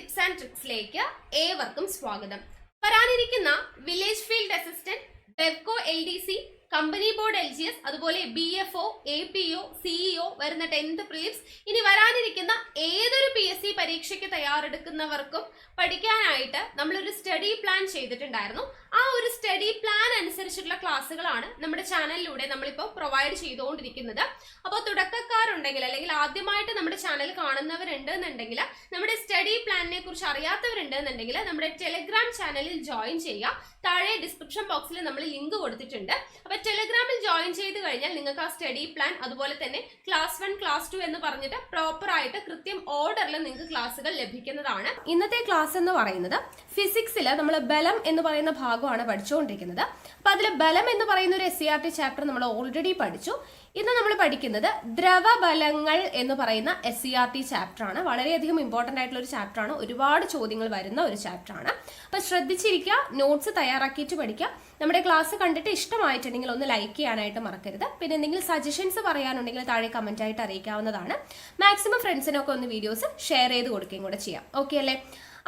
Tips and ട്രിക്സിലേക്ക് ഏവർക്കും സ്വാഗതം. വരാനിരിക്കുന്ന village field assistant, Bevco LDC, company board LGS, അതുപോലെ BFO, APO, CEO വരുന്ന 10th പ്രിലിംസ്, ഇനി വരാനിരിക്കുന്ന ഏതൊരു PSC പരീക്ഷയ്ക്ക് തയ്യാറെടുക്കുന്നവർക്കും പഠിക്കാനായിട്ട് നമ്മളൊരു സ്റ്റഡി പ്ലാൻ ചെയ്തിട്ടുണ്ടായിരുന്നു. ആ ഒരു സ്റ്റഡി പ്ലാൻ അനുസരിച്ചുള്ള ക്ലാസ്സുകളാണ് നമ്മുടെ ചാനലിലൂടെ നമ്മളിപ്പോൾ പ്രൊവൈഡ് ചെയ്തുകൊണ്ടിരിക്കുന്നത്. അപ്പോൾ തുടക്കക്കാരുണ്ടെങ്കിൽ അല്ലെങ്കിൽ ആദ്യമായിട്ട് നമ്മുടെ ചാനൽ കാണുന്നവരുണ്ട് എന്നുണ്ടെങ്കിൽ, നമ്മുടെ സ്റ്റഡി പ്ലാനിനെ കുറിച്ച് അറിയാത്തവരുണ്ട് എന്നുണ്ടെങ്കിൽ നമ്മുടെ ടെലിഗ്രാം ചാനലിൽ ജോയിൻ ചെയ്യുക. താഴെ ഡിസ്ക്രിപ്ഷൻ ബോക്സിൽ നമ്മൾ ലിങ്ക് കൊടുത്തിട്ടുണ്ട്. അപ്പോൾ ടെലിഗ്രാമിൽ ജോയിൻ ചെയ്ത് കഴിഞ്ഞാൽ നിങ്ങൾക്ക് ആ സ്റ്റഡി പ്ലാൻ, അതുപോലെ തന്നെ ക്ലാസ് 1, ക്ലാസ് 2 എന്ന് പറഞ്ഞിട്ട് പ്രോപ്പർ ആയിട്ട് കൃത്യം ഓർഡറിൽ നിങ്ങൾക്ക് ക്ലാസ്സുകൾ ലഭിക്കുന്നതാണ്. ഇന്നത്തെ ക്ലാസ് എന്ന് പറയുന്നത് ഫിസിക്സിൽ നമ്മൾ ബലം എന്ന് പറയുന്ന ഭാഗമാണ് പഠിച്ചുകൊണ്ടിരിക്കുന്നത്. അപ്പൊ അതിൽ ബലം എന്ന് പറയുന്ന ഒരു SCERT ചാപ്റ്റർ നമ്മൾ ഓൾറെഡി പഠിച്ചു. ഇന്ന് നമ്മൾ പഠിക്കുന്നത് ദ്രവബലങ്ങൾ എന്ന് പറയുന്ന SCERT ചാപ്റ്റർ ആണ്. വളരെയധികം ഇമ്പോർട്ടന്റ് ആയിട്ടുള്ള ഒരു ചാപ്റ്റർ ആണ്. ഒരുപാട് ചോദ്യങ്ങൾ വരുന്ന ഒരു ചാപ്റ്റർ ആണ്. അപ്പൊ ശ്രദ്ധിച്ചിരിക്കുക, നോട്ട്സ് തയ്യാറാക്കിയിട്ട് പഠിക്കുക. നമ്മുടെ ക്ലാസ് കണ്ടിട്ട് ഇഷ്ടമായിട്ടുണ്ടെങ്കിൽ ഒന്ന് ലൈക്ക് ചെയ്യാനായിട്ട് മറക്കരുത്. പിന്നെ എന്തെങ്കിലും സജഷൻസ് പറയാനുണ്ടെങ്കിൽ താഴെ കമന്റ് ആയിട്ട് അറിയിക്കാവുന്നതാണ്. മാക്സിമം ഫ്രണ്ട്സിനൊക്കെ ഒന്ന് വീഡിയോസ് ഷെയർ ചെയ്ത് കൊടുക്കുകയും കൂടെ ചെയ്യാം. ഓക്കെ അല്ലേ?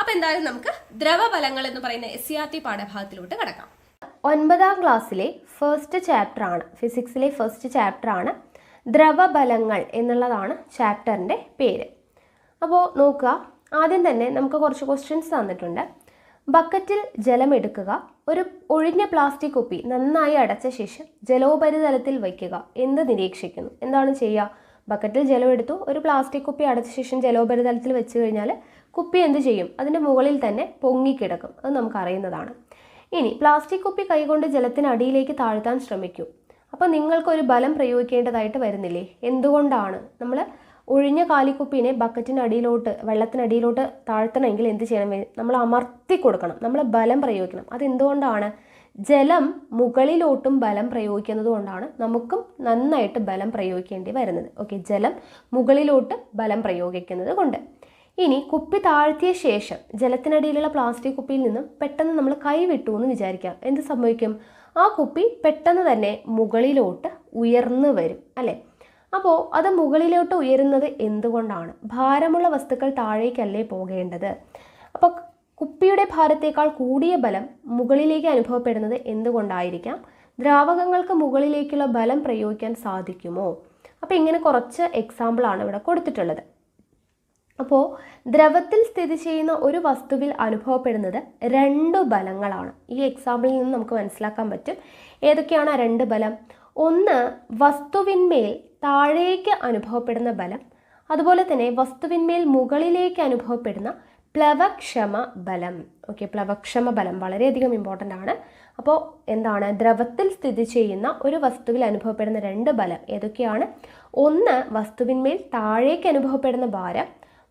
അപ്പൊ എന്തായാലും നമുക്ക് ദ്രവബലങ്ങൾ എന്ന് പറയുന്ന SCERT പാഠഭാഗത്തിലോട്ട് കിടക്കാം. 9ാം ക്ലാസ്സിലെ ഫസ്റ്റ് ചാപ്റ്റർ ആണ്, ഫിസിക്സിലെ ഫസ്റ്റ് ചാപ്റ്റർ ആണ് ദ്രവബലങ്ങൾ എന്നുള്ളതാണ് ചാപ്റ്ററിൻ്റെ പേര്. അപ്പോൾ നോക്കുക, ആദ്യം തന്നെ നമുക്ക് കുറച്ച് ക്വസ്റ്റ്യൻസ് തന്നിട്ടുണ്ട്. ബക്കറ്റിൽ ജലം എടുക്കുക, ഒരു ഒഴിഞ്ഞ പ്ലാസ്റ്റിക് കുപ്പി നന്നായി അടച്ച ശേഷം ജലോപരിതലത്തിൽ വയ്ക്കുക. എന്ത് നിരീക്ഷിക്കുന്നു? എന്താണ് ചെയ്യുക? ബക്കറ്റിൽ ജലം എടുത്തു, ഒരു പ്ലാസ്റ്റിക് കുപ്പി അടച്ച ശേഷം ജലോപരിതലത്തിൽ വെച്ച് കഴിഞ്ഞാൽ കുപ്പി എന്ത് ചെയ്യും? അതിൻ്റെ മുകളിൽ തന്നെ പൊങ്ങിക്കിടക്കും. അത് നമുക്കറിയുന്നതാണ്. ഇനി പ്ലാസ്റ്റിക് കുപ്പി കൈകൊണ്ട് ജലത്തിനടിയിലേക്ക് താഴ്ത്താൻ ശ്രമിക്കൂ. അപ്പോൾ നിങ്ങൾക്കൊരു ബലം പ്രയോഗിക്കേണ്ടതായിട്ട് വരുന്നില്ലേ? എന്തുകൊണ്ടാണ്? നമ്മൾ ഒഴിഞ്ഞ കാലിക്കുപ്പീനെ ബക്കറ്റിനടിയിലോട്ട്, വെള്ളത്തിനടിയിലോട്ട് താഴ്ത്തണമെങ്കിൽ എന്ത് ചെയ്യണം? നമ്മൾ അമർത്തി കൊടുക്കണം, നമ്മൾ ബലം പ്രയോഗിക്കണം. അതെന്തുകൊണ്ടാണ്? ജലം മുകളിലോട്ടും ബലം പ്രയോഗിക്കുന്നത് കൊണ്ടാണ് നമുക്കും നന്നായിട്ട് ബലം പ്രയോഗിക്കേണ്ടി വരുന്നത്. ഓക്കെ, ജലം മുകളിലോട്ട് ബലം പ്രയോഗിക്കുന്നത് കൊണ്ട്. ഇനി കുപ്പി താഴ്ത്തിയ ശേഷം ജലത്തിനടിയിലുള്ള പ്ലാസ്റ്റിക് കുപ്പിയിൽ നിന്നും പെട്ടെന്ന് നമ്മൾ കൈ വിട്ടു എന്ന് വിചാരിക്കാം. എന്ത് സംഭവിക്കും? ആ കുപ്പി പെട്ടെന്ന് തന്നെ മുകളിലോട്ട് ഉയർന്നു വരും അല്ലേ? അപ്പോൾ അത് മുകളിലോട്ട് ഉയരുന്നത് എന്തുകൊണ്ടാണ്? ഭാരമുള്ള വസ്തുക്കൾ താഴേക്കല്ലേ പോകേണ്ടത്? അപ്പോൾ കുപ്പിയുടെ ഭാരത്തേക്കാൾ കൂടിയ ബലം മുകളിലേക്ക് അനുഭവപ്പെടുന്നത് എന്തുകൊണ്ടായിരിക്കാം? ദ്രാവകങ്ങൾക്ക് മുകളിലേക്കുള്ള ബലം പ്രയോഗിക്കാൻ സാധിക്കുമോ? അപ്പോൾ ഇങ്ങനെ കുറച്ച് എക്സാമ്പിളാണ് ഇവിടെ കൊടുത്തിട്ടുള്ളത്. അപ്പോൾ ദ്രവത്തിൽ സ്ഥിതി ചെയ്യുന്ന ഒരു വസ്തുവിൽ അനുഭവപ്പെടുന്നത് 2 ബലങ്ങളാണ്. ഈ എക്സാമ്പിളിൽ നിന്ന് നമുക്ക് മനസ്സിലാക്കാൻ പറ്റും ഏതൊക്കെയാണ് ആ 2 ബലം. ഒന്ന്, വസ്തുവിന്മേൽ താഴേക്ക് അനുഭവപ്പെടുന്ന ബലം, അതുപോലെ തന്നെ വസ്തുവിന്മേൽ മുകളിലേക്ക് അനുഭവപ്പെടുന്ന പ്ലവക്ഷമ ബലം. ഓക്കെ, പ്ലവക്ഷമ ബലം വളരെയധികം ഇമ്പോർട്ടൻ്റ് ആണ്. അപ്പോൾ എന്താണ്? ദ്രവത്തിൽ സ്ഥിതി ചെയ്യുന്ന ഒരു വസ്തുവിൽ അനുഭവപ്പെടുന്ന 2 ബലം ഏതൊക്കെയാണ്? ഒന്ന്, വസ്തുവിന്മേൽ താഴേക്ക് അനുഭവപ്പെടുന്ന ഭാരം,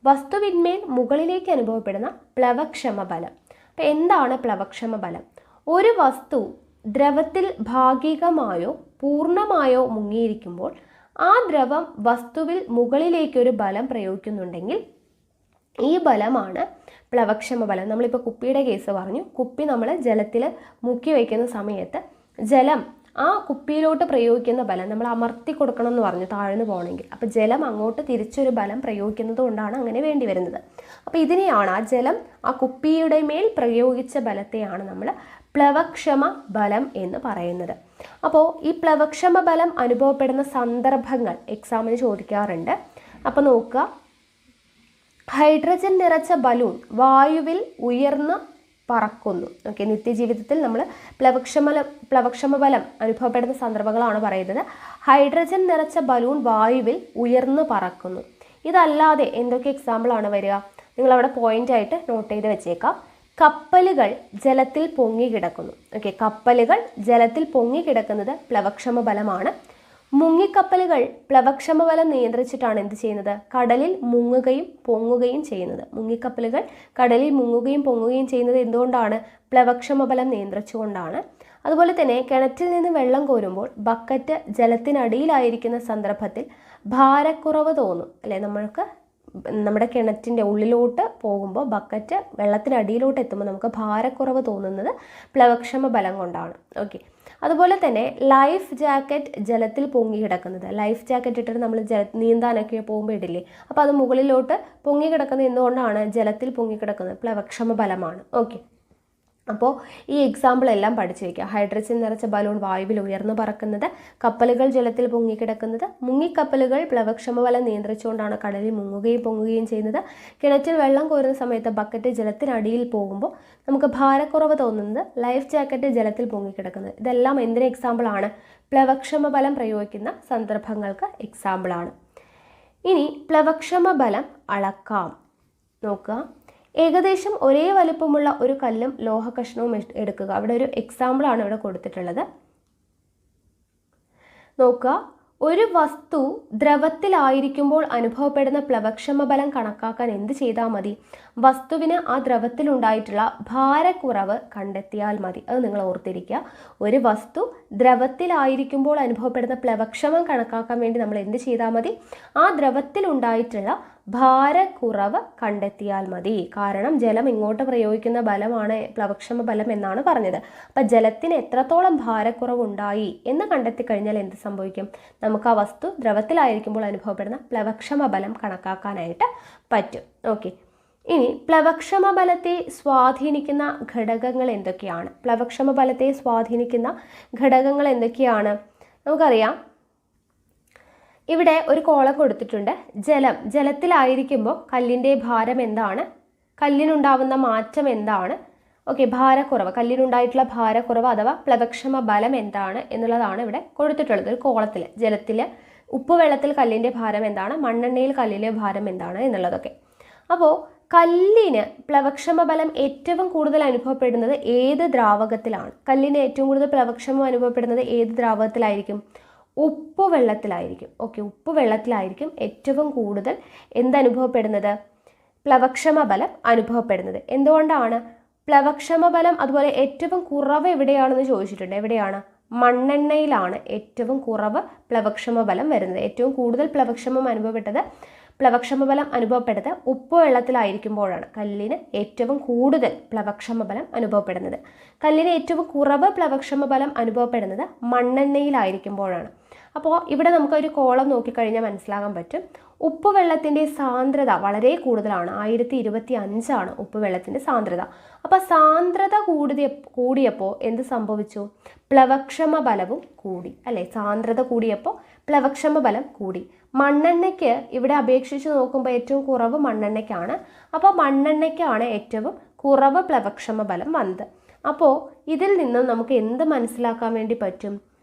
വസ്തുവിന്മേൽ മുകളിലേക്ക് അനുഭവപ്പെടുന്ന പ്ലവക്ഷമ ബലം. അപ്പം എന്താണ് പ്ലവക്ഷമ ബലം? ഒരു വസ്തു ദ്രവത്തിൽ ഭാഗികമായോ പൂർണ്ണമായോ മുങ്ങിയിരിക്കുമ്പോൾ ആ ദ്രവം വസ്തുവിൽ മുകളിലേക്കൊരു ബലം പ്രയോഗിക്കുന്നുണ്ടെങ്കിൽ ഈ ബലമാണ് പ്ലവക്ഷമ ബലം. നമ്മളിപ്പോൾ കുപ്പിയുടെ കേസ് പറഞ്ഞു. കുപ്പി നമ്മൾ ജലത്തിൽ മുക്കി വയ്ക്കുന്ന സമയത്ത് ജലം ആ കുപ്പിയിലോട്ട് പ്രയോഗിക്കുന്ന ബലം നമ്മൾ അമർത്തി കൊടുക്കണം എന്ന് പറഞ്ഞു, താഴ്ന്നു പോകണമെങ്കിൽ. അപ്പോൾ ജലം അങ്ങോട്ട് തിരിച്ചൊരു ബലം പ്രയോഗിക്കുന്നത് കൊണ്ടാണ് അങ്ങനെ വേണ്ടി വരുന്നത്. അപ്പോൾ ഇതിനെയാണ്, ആ ജലം ആ കുപ്പിയുടെ മേൽ പ്രയോഗിച്ച ബലത്തെയാണ് നമ്മൾ പ്ലവക്ഷമ ബലം എന്ന് പറയുന്നത്. അപ്പോൾ ഈ പ്ലവക്ഷമ ബലം അനുഭവപ്പെടുന്ന സന്ദർഭങ്ങൾ എക്സാമിന് ചോദിക്കാറുണ്ട്. അപ്പോൾ നോക്കുക, ഹൈഡ്രജൻ നിറച്ച ബലൂൺ വായുവിൽ ഉയർന്ന് പറക്കുന്നു. ഓക്കെ, നിത്യജീവിതത്തിൽ നമ്മൾ പ്ലവക്ഷമ ബലം അനുഭവപ്പെടുന്ന സന്ദർഭങ്ങളാണ് പറയുന്നത്. ഹൈഡ്രജൻ നിറച്ച ബലൂൺ വായുവിൽ ഉയർന്നു പറക്കുന്നു. ഇതല്ലാതെ എന്തൊക്കെ എക്സാമ്പിളാണ് വരിക? നിങ്ങളവിടെ പോയിന്റ് ആയിട്ട് നോട്ട് ചെയ്ത് വെച്ചേക്കാം. കപ്പലുകൾ ജലത്തിൽ പൊങ്ങിക്കിടക്കുന്നു. ഓക്കെ, കപ്പലുകൾ ജലത്തിൽ പൊങ്ങിക്കിടക്കുന്നത് പ്ലവക്ഷമ ബലമാണ്. മുങ്ങിക്കപ്പലുകൾ പ്ലവക്ഷമ ബലം നിയന്ത്രിച്ചിട്ടാണ് എന്ത് ചെയ്യുന്നത്? കടലിൽ മുങ്ങുകയും പൊങ്ങുകയും ചെയ്യുന്നത്. മുങ്ങിക്കപ്പലുകൾ കടലിൽ മുങ്ങുകയും പൊങ്ങുകയും ചെയ്യുന്നത് എന്തുകൊണ്ടാണ്? പ്ലവക്ഷമ ബലം നിയന്ത്രിച്ചുകൊണ്ടാണ്. അതുപോലെ തന്നെ കിണറ്റിൽ നിന്ന് വെള്ളം കോരുമ്പോൾ ബക്കറ്റ് ജലത്തിനടിയിലായിരിക്കുന്ന സന്ദർഭത്തിൽ ഭാരക്കുറവ് തോന്നും അല്ലേ? നമ്മൾക്ക് നമ്മുടെ കിണറ്റിൻ്റെ ഉള്ളിലോട്ട് പോകുമ്പോൾ ബക്കറ്റ് വെള്ളത്തിനടിയിലോട്ട് എത്തുമ്പോൾ നമുക്ക് ഭാരക്കുറവ് തോന്നുന്നത് പ്ലവക്ഷമ ബലം കൊണ്ടാണ്. ഓക്കെ, അതുപോലെ തന്നെ ലൈഫ് ജാക്കറ്റ് ജലത്തിൽ പൊങ്ങി കിടക്കുന്നത്, ലൈഫ് ജാക്കറ്റ് ഇട്ടിട്ട് നമ്മൾ നീന്താനൊക്കെ പോകുമ്പോൾ ഇടില്ലേ, അപ്പോൾ അത് മുകളിലോട്ട് പൊങ്ങി കിടക്കുന്നത് എന്തുകൊണ്ടാണ്? ജലത്തിൽ പൊങ്ങി കിടക്കുന്നത് പ്ലവക്ഷമ ബലമാണ്. ഓക്കെ, അപ്പോൾ ഈ എക്സാമ്പിൾ എല്ലാം പഠിച്ചു വയ്ക്കുക. ഹൈഡ്രജൻ നിറച്ച ബലൂൺ വായുവിൽ ഉയർന്നു പറക്കുന്നത്, കപ്പലുകൾ ജലത്തിൽ പൊങ്ങിക്കിടക്കുന്നത്, മുങ്ങിക്കപ്പലുകൾ പ്ലവക്ഷമ ബലം നിയന്ത്രിച്ചുകൊണ്ടാണ് കടലിൽ മുങ്ങുകയും പൊങ്ങുകയും ചെയ്യുന്നത്, കിണറ്റിൽ വെള്ളം കോരുന്ന സമയത്ത് ബക്കറ്റ് ജലത്തിനടിയിൽ പോകുമ്പോൾ നമുക്ക് ഭാരക്കുറവ് തോന്നുന്നത്, ലൈഫ് ജാക്കറ്റ് ജലത്തിൽ പൊങ്ങിക്കിടക്കുന്നത്. ഇതെല്ലാം എന്തിന് എക്സാമ്പിളാണ്? പ്ലവക്ഷമ ബലം പ്രയോഗിക്കുന്ന സന്ദർഭങ്ങൾക്ക് എക്സാമ്പിളാണ്. ഇനി പ്ലവക്ഷമ ബലം അളക്കാം. നോക്കുക, ഏകദേശം ഒരേ വലുപ്പമുള്ള ഒരു കല്ലും ലോഹ കഷ്ണവും എടുക്കുക. അവിടെ ഒരു എക്സാമ്പിളാണ് ഇവിടെ കൊടുത്തിട്ടുള്ളത്. നോക്കുക, ഒരു വസ്തു ദ്രവത്തിലായിരിക്കുമ്പോൾ അനുഭവപ്പെടുന്ന പ്ലവക്ഷമ ബലം കണക്കാക്കാൻ എന്ത് ചെയ്താൽ മതി? വസ്തുവിന് ആ ദ്രവത്തിലുണ്ടായിട്ടുള്ള ഭാരക്കുറവ് കണ്ടെത്തിയാൽ മതി. അത് നിങ്ങൾ ഓർത്തിരിക്കുക. ഒരു വസ്തു ദ്രവത്തിലായിരിക്കുമ്പോൾ അനുഭവപ്പെടുന്ന പ്ലവക്ഷമം കണക്കാക്കാൻ വേണ്ടി നമ്മൾ എന്ത് ചെയ്താൽ മതി? ആ ദ്രവത്തിലുണ്ടായിട്ടുള്ള ഭാരക്കുറവ് കണ്ടെത്തിയാൽ മതി. കാരണം ജലം ഇങ്ങോട്ട് പ്രയോഗിക്കുന്ന ബലമാണ് പ്ലവക്ഷമ ബലം എന്നാണ് പറഞ്ഞത്. അപ്പം ജലത്തിന് എത്രത്തോളം ഭാരക്കുറവ് ഉണ്ടായി എന്ന് കണ്ടെത്തി കഴിഞ്ഞാൽ എന്ത് സംഭവിക്കും? നമുക്ക് ആ വസ്തു ദ്രവത്തിലായിരിക്കുമ്പോൾ അനുഭവപ്പെടുന്ന പ്ലവക്ഷമ ബലം കണക്കാക്കാനായിട്ട് പറ്റും. ഓക്കെ, ഇനി പ്ലവക്ഷമ ബലത്തെ സ്വാധീനിക്കുന്ന ഘടകങ്ങൾ എന്തൊക്കെയാണ്? പ്ലവക്ഷമ ബലത്തെ സ്വാധീനിക്കുന്ന ഘടകങ്ങൾ എന്തൊക്കെയാണ്? നമുക്കറിയാം, ഇവിടെ ഒരു കോളം കൊടുത്തിട്ടുണ്ട്. ജലത്തിലായിരിക്കുമ്പോൾ കല്ലിൻ്റെ ഭാരം എന്താണ്? കല്ലിനുണ്ടാവുന്ന മാറ്റം എന്താണ്? ഓക്കെ, ഭാരക്കുറവ്, കല്ലിനുണ്ടായിട്ടുള്ള ഭാരക്കുറവ് അഥവാ പ്ലവക്ഷമ ബലം എന്താണ് എന്നുള്ളതാണ് ഇവിടെ കൊടുത്തിട്ടുള്ളത്. ഒരു കോളത്തിൽ ഉപ്പുവെള്ളത്തിൽ കല്ലിൻ്റെ ഭാരം എന്താണ്, മണ്ണെണ്ണയിൽ കല്ലിൻ്റെ ഭാരം എന്താണ് എന്നുള്ളതൊക്കെ. അപ്പോൾ കല്ലിന് പ്ലവക്ഷമ ബലം ഏറ്റവും കൂടുതൽ അനുഭവപ്പെടുന്നത് ഏത് ദ്രാവകത്തിലാണ്? കല്ലിന് ഏറ്റവും കൂടുതൽ പ്ലവക്ഷമം അനുഭവപ്പെടുന്നത് ഏത് ദ്രാവകത്തിലായിരിക്കും? ഉപ്പുവെള്ളത്തിലായിരിക്കും. ഓക്കെ, ഉപ്പുവെള്ളത്തിലായിരിക്കും ഏറ്റവും കൂടുതൽ എന്തനുഭവപ്പെടുന്നത്? പ്ലവക്ഷമ ബലം അനുഭവപ്പെടുന്നത്. എന്തുകൊണ്ടാണ്? പ്ലവക്ഷമ ബലം അതുപോലെ ഏറ്റവും കുറവ് എവിടെയാണെന്ന് ചോദിച്ചിട്ടുണ്ട്. എവിടെയാണ്? മണ്ണെണ്ണയിലാണ് ഏറ്റവും കുറവ് പ്ലവക്ഷമ ബലം വരുന്നത്. ഏറ്റവും കൂടുതൽ പ്ലവക്ഷമ ബലം അനുഭവപ്പെടുന്നത് ഉപ്പുവെള്ളത്തിലായിരിക്കുമ്പോഴാണ് കല്ലിന് ഏറ്റവും കൂടുതൽ പ്ലവക്ഷമ ബലം അനുഭവപ്പെടുന്നത്. കല്ലിന് ഏറ്റവും കുറവ് പ്ലവക്ഷമ ബലം അനുഭവപ്പെടുന്നത് മണ്ണെണ്ണയിലായിരിക്കുമ്പോഴാണ്. അപ്പോൾ ഇവിടെ നമുക്കൊരു കോളം നോക്കിക്കഴിഞ്ഞാൽ മനസ്സിലാകാൻ പറ്റും. ഉപ്പുവെള്ളത്തിൻ്റെ സാന്ദ്രത വളരെ കൂടുതലാണ്. 1025 ഉപ്പുവെള്ളത്തിൻ്റെ സാന്ദ്രത. അപ്പോൾ സാന്ദ്രത കൂടിയപ്പോൾ എന്ത് സംഭവിച്ചു? പ്ലവക്ഷമ ബലവും കൂടി, അല്ലേ? സാന്ദ്രത കൂടിയപ്പോൾ പ്ലവക്ഷമ ബലം കൂടി. മണ്ണെണ്ണയ്ക്ക് ഇവിടെ അപേക്ഷിച്ച് നോക്കുമ്പോൾ ഏറ്റവും കുറവ് മണ്ണെണ്ണയ്ക്കാണ്. അപ്പോൾ മണ്ണെണ്ണയ്ക്കാണ് ഏറ്റവും കുറവ് പ്ലവക്ഷമ ബലം വന്നത്. അപ്പോൾ ഇതിൽ നിന്നും നമുക്ക് എന്ത് മനസ്സിലാക്കാൻ വേണ്ടി പറ്റും?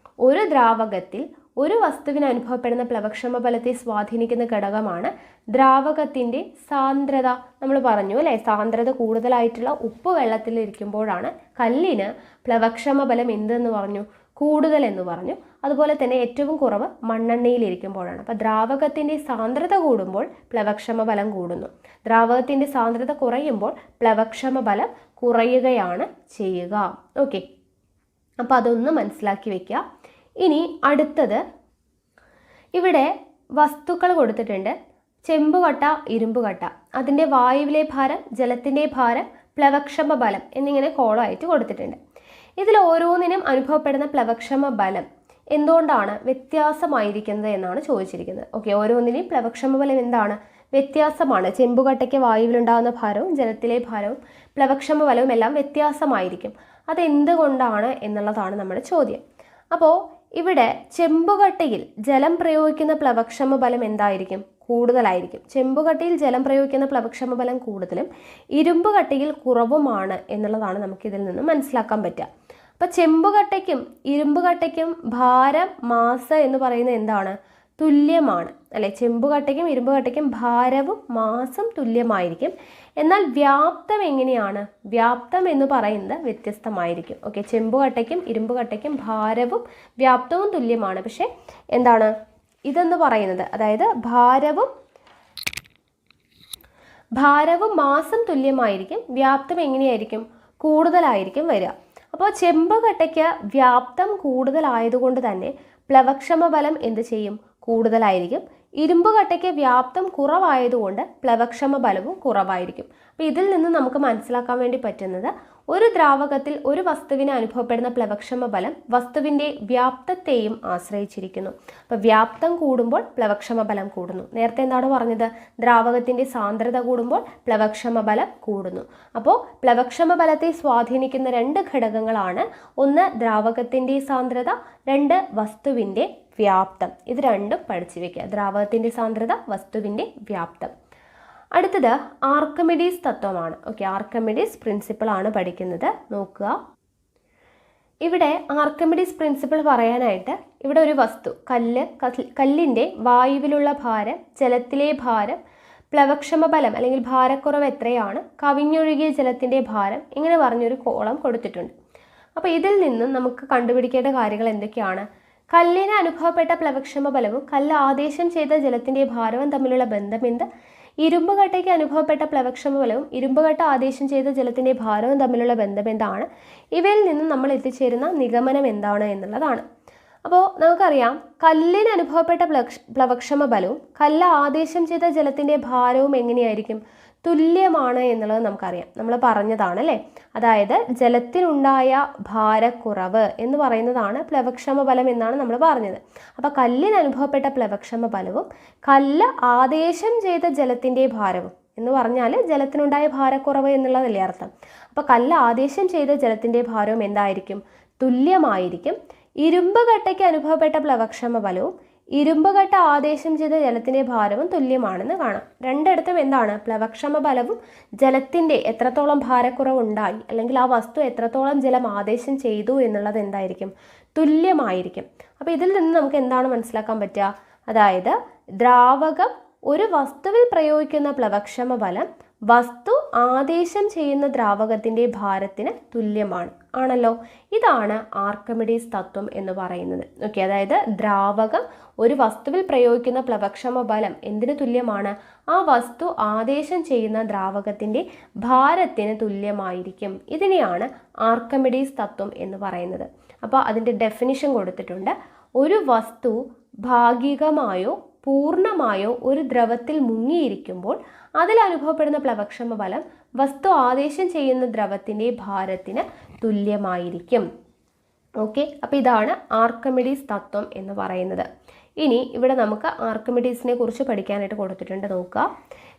ഒരു ദ്രാവകത്തിൽ ഒരു വസ്തുവിന് അനുഭവപ്പെടുന്ന പ്ലവക്ഷമ ബലത്തെ സ്വാധീനിക്കുന്ന ഘടകമാണ് ദ്രാവകത്തിൻ്റെ സാന്ദ്രത. നമ്മൾ പറഞ്ഞു അല്ലേ, സാന്ദ്രത കൂടുതലായിട്ടുള്ള ഉപ്പ് വെള്ളത്തിലിരിക്കുമ്പോഴാണ് കല്ലിന് പ്ലവക്ഷമ ബലം എന്തെന്ന് പറഞ്ഞു? കൂടുതൽ എന്ന് പറഞ്ഞു. അതുപോലെ തന്നെ ഏറ്റവും കുറവ് മണ്ണെണ്ണയിലിരിക്കുമ്പോഴാണ്. അപ്പോൾ ദ്രാവകത്തിൻ്റെ സാന്ദ്രത കൂടുമ്പോൾ പ്ലവക്ഷമ ബലം കൂടുന്നു. ദ്രാവകത്തിൻ്റെ സാന്ദ്രത കുറയുമ്പോൾ പ്ലവക്ഷമ ബലം കുറയുകയാണ് ചെയ്യുക. ഓക്കെ, അപ്പോൾ അതൊന്ന് മനസ്സിലാക്കി വെക്കുക. ഇനി അടുത്തത്, ഇവിടെ വസ്തുക്കൾ കൊടുത്തിട്ടുണ്ട്. ചെമ്പുകട്ട, ഇരുമ്പുകട്ട, അതിൻ്റെ വായുവിലെ ഭാരം, ജലത്തിൻ്റെ ഭാരം, പ്ലവക്ഷമ ബലം എന്നിങ്ങനെ കോളമായിട്ട് കൊടുത്തിട്ടുണ്ട്. ഇതിൽ ഓരോന്നിനും അനുഭവപ്പെടുന്ന പ്ലവക്ഷമ ബലം എന്തുകൊണ്ടാണ് വ്യത്യാസമായിരിക്കുന്നത് എന്നാണ് ചോദിച്ചിരിക്കുന്നത്. ഓക്കെ, ഓരോന്നിനെയും പ്ലവക്ഷമ ബലം എന്താണ്? വ്യത്യാസമാണ്. ചെമ്പുകട്ടയ്ക്ക് വായുവിലുണ്ടാകുന്ന ഭാരവും ജലത്തിലെ ഭാരവും പ്ലവക്ഷമ ബലവും എല്ലാം വ്യത്യാസമായിരിക്കും. അതെന്തുകൊണ്ടാണ് എന്നുള്ളതാണ് നമ്മുടെ ചോദ്യം. അപ്പോൾ ഇവിടെ ചെമ്പുകട്ടയിൽ ജലം പ്രയോഗിക്കുന്ന പ്ലവക്ഷമ ബലം എന്തായിരിക്കും? കൂടുതലായിരിക്കും. ചെമ്പുകട്ടയിൽ ജലം പ്രയോഗിക്കുന്ന പ്ലവക്ഷമ ബലം കൂടുതലും ഇരുമ്പുകട്ടയിൽ കുറവുമാണ് എന്നുള്ളതാണ് നമുക്കിതിൽ നിന്ന് മനസ്സിലാക്കാൻ പറ്റുക. അപ്പോൾ ചെമ്പുകട്ടയ്ക്കും ഇരുമ്പുകട്ടയ്ക്കും ഭാരം, മാസ് എന്ന് പറയുന്നത് എന്താണ്? തുല്യമാണ്, അല്ലെ? ചെമ്പുകട്ടയ്ക്കും ഇരുമ്പുകട്ടയ്ക്കും ഭാരവും മാസും തുല്യമായിരിക്കും. എന്നാൽ വ്യാപ്തം എങ്ങനെയാണ്? വ്യാപ്തം എന്ന് പറയുന്നത് വ്യത്യസ്തമായിരിക്കും. ഓക്കെ, ചെമ്പുകട്ടയ്ക്കും ഇരുമ്പുകട്ടയ്ക്കും ഭാരവും വ്യാപ്തവും തുല്യമാണ്. പക്ഷെ എന്താണ് ഇതെന്ന് പറയുന്നത്? അതായത് ഭാരവും മാസും തുല്യമായിരിക്കും. വ്യാപ്തം എങ്ങനെയായിരിക്കും? കൂടുതലായിരിക്കും വരിക. അപ്പോൾ ചെമ്പുകട്ടയ്ക്ക് വ്യാപ്തം കൂടുതലായതുകൊണ്ട് തന്നെ പ്ലവക്ഷമ ബലം എന്ത് ചെയ്യും? കൂടുതലായിരിക്കും. ഇരുമ്പ് കട്ടയ്ക്ക് വ്യാപ്തം കുറവായതുകൊണ്ട് പ്ലവക്ഷമ ബലവും കുറവായിരിക്കും. അപ്പോൾ ഇതിൽ നിന്ന് നമുക്ക് മനസ്സിലാക്കാൻ വേണ്ടി പറ്റുന്നത് ഒരു ദ്രാവകത്തിൽ ഒരു വസ്തുവിന് അനുഭവപ്പെടുന്ന പ്ലവക്ഷമ ബലം വസ്തുവിൻ്റെ വ്യാപ്തത്തെയും ആശ്രയിച്ചിരിക്കുന്നു. അപ്പോൾ വ്യാപ്തം കൂടുമ്പോൾ പ്ലവക്ഷമ ബലം കൂടുന്നു. നേരത്തെ എന്താണ് പറഞ്ഞത്? ദ്രാവകത്തിൻ്റെ സാന്ദ്രത കൂടുമ്പോൾ പ്ലവക്ഷമ ബലം കൂടുന്നു. അപ്പോൾ പ്ലവക്ഷമ ബലത്തെ സ്വാധീനിക്കുന്ന രണ്ട് ഘടകങ്ങളാണ്, ഒന്ന് ദ്രാവകത്തിൻ്റെ സാന്ദ്രത, രണ്ട് വസ്തുവിൻ്റെ വ്യാപ്തം. ഇത് രണ്ടും പഠിച്ചു വെക്കുക. ദ്രാവകത്തിൻ്റെ സാന്ദ്രത, വസ്തുവിൻ്റെ വ്യാപ്തം. അടുത്തത് ആർക്കിമിഡീസ് തത്വമാണ്. ഓക്കെ, ആർക്കിമിഡീസ് പ്രിൻസിപ്പിൾ ആണ് പഠിക്കുന്നത്. നോക്കുക, ഇവിടെ ആർക്കിമിഡീസ് പ്രിൻസിപ്പിൾ പറയാനായിട്ട് ഇവിടെ ഒരു വസ്തു കല്ലിൻ്റെ വായുവിലുള്ള ഭാരം, ജലത്തിലെ ഭാരം, പ്ലവക്ഷമ ബലം അല്ലെങ്കിൽ ഭാരക്കുറവ് എത്രയാണ്, കവിഞ്ഞൊഴുകിയ ജലത്തിൻ്റെ ഭാരം, ഇങ്ങനെ പറഞ്ഞൊരു കോളം കൊടുത്തിട്ടുണ്ട്. അപ്പോൾ ഇതിൽ നിന്നും നമുക്ക് കണ്ടുപിടിക്കേണ്ട കാര്യങ്ങൾ എന്തൊക്കെയാണ്? കല്ലിന് അനുഭവപ്പെട്ട പ്ലവക്ഷമ ബലവും കല്ല് ആദേശം ചെയ്ത ജലത്തിൻ്റെ ഭാരവും തമ്മിലുള്ള ബന്ധം എന്ത്? ഇരുമ്പ് കട്ടയ്ക്ക് അനുഭവപ്പെട്ട പ്ലവക്ഷമ ബലവും ഇരുമ്പ് കട്ട ആദേശം ചെയ്ത ജലത്തിൻ്റെ ഭാരവും തമ്മിലുള്ള ബന്ധം എന്താണ്? ഇവയിൽ നിന്നും നമ്മൾ എത്തിച്ചേരുന്ന നിഗമനം എന്താണ് എന്നുള്ളതാണ്. അപ്പോൾ നമുക്കറിയാം, കല്ലിന് അനുഭവപ്പെട്ട പ്ലവക്ഷമ ബലവും കല്ല് ആദേശം ചെയ്ത ജലത്തിൻ്റെ ഭാരവും എങ്ങനെയായിരിക്കും? തുല്യമാണ് എന്നുള്ളത് നമുക്കറിയാം. നമ്മൾ പറഞ്ഞതാണ് അല്ലേ? അതായത് ജലത്തിനുണ്ടായ ഭാരക്കുറവ് എന്ന് പറയുന്നതാണ് പ്ലവക്ഷമ ബലം എന്നാണ് നമ്മൾ പറഞ്ഞത്. അപ്പോൾ കല്ലിന് അനുഭവപ്പെട്ട പ്ലവക്ഷമ ബലവും കല്ല് ആദേശം ചെയ്ത ജലത്തിൻ്റെ ഭാരവും എന്ന് പറഞ്ഞാൽ ജലത്തിനുണ്ടായ ഭാരക്കുറവ് എന്നുള്ളതല്ലേ അർത്ഥം. അപ്പോൾ കല്ല് ആദേശം ചെയ്ത ജലത്തിൻ്റെ ഭാരവും എന്തായിരിക്കും? തുല്യമായിരിക്കും. ഇരുമ്പ് കട്ടയ്ക്ക് അനുഭവപ്പെട്ട പ്ലവക്ഷമ ബലവും ഇരുമ്പ് കട്ട ആദേശം ചെയ്ത ജലത്തിൻ്റെ ഭാരവും തുല്യമാണെന്ന് കാണാം. രണ്ടിടത്തും എന്താണ്? പ്ലവക്ഷമ ബലവും ജലത്തിൻ്റെ എത്രത്തോളം ഭാരക്കുറവുണ്ടായി അല്ലെങ്കിൽ ആ വസ്തു എത്രത്തോളം ജലം ആദേശം ചെയ്തു എന്നുള്ളത് എന്തായിരിക്കും? തുല്യമായിരിക്കും. അപ്പോൾ ഇതിൽ നിന്ന് നമുക്ക് എന്താണ് മനസ്സിലാക്കാൻ പറ്റുക? അതായത് ദ്രാവകം ഒരു വസ്തുവിൽ പ്രയോഗിക്കുന്ന പ്ലവക്ഷമ ബലം വസ്തു ആദേശം ചെയ്യുന്ന ദ്രാവകത്തിൻ്റെ ഭാരത്തിന് തുല്യമാണ്. ആണല്ലോ, ഇതാണ് ആർക്കിമിഡീസ് തത്വം എന്ന് പറയുന്നത്. ഓക്കെ, അതായത് ദ്രാവകം ഒരു വസ്തുവിൽ പ്രയോഗിക്കുന്ന പ്ലവക്ഷമ ബലം എന്തിനു തുല്യമാണ്? ആ വസ്തു ആദേശം ചെയ്യുന്ന ദ്രാവകത്തിൻ്റെ ഭാരത്തിന് തുല്യമായിരിക്കും. ഇതിനെയാണ് ആർക്കിമിഡീസ് തത്വം എന്ന് പറയുന്നത്. അപ്പോൾ അതിൻ്റെ ഡെഫിനിഷൻ കൊടുത്തിട്ടുണ്ട്. ഒരു വസ്തു ഭാഗികമായോ പൂർണ്ണമായോ ഒരു ദ്രവത്തിൽ മുങ്ങിയിരിക്കുമ്പോൾ അതിൽ അനുഭവപ്പെടുന്ന പ്ലവക്ഷമ ബലം വസ്തു ആദേശം ചെയ്യുന്ന ദ്രവത്തിൻ്റെ ഭാരത്തിന് തുല്യമായിരിക്കും. ഓക്കെ, അപ്പോൾ ഇതാണ് ആർക്കിമിഡീസ് തത്വം എന്ന് പറയുന്നത്. ഇനി ഇവിടെ നമുക്ക് ആർക്കിമിഡീസിനെ കുറിച്ച് പഠിക്കാനായിട്ട് കൊടുത്തിട്ടുണ്ട്. നോക്കുക,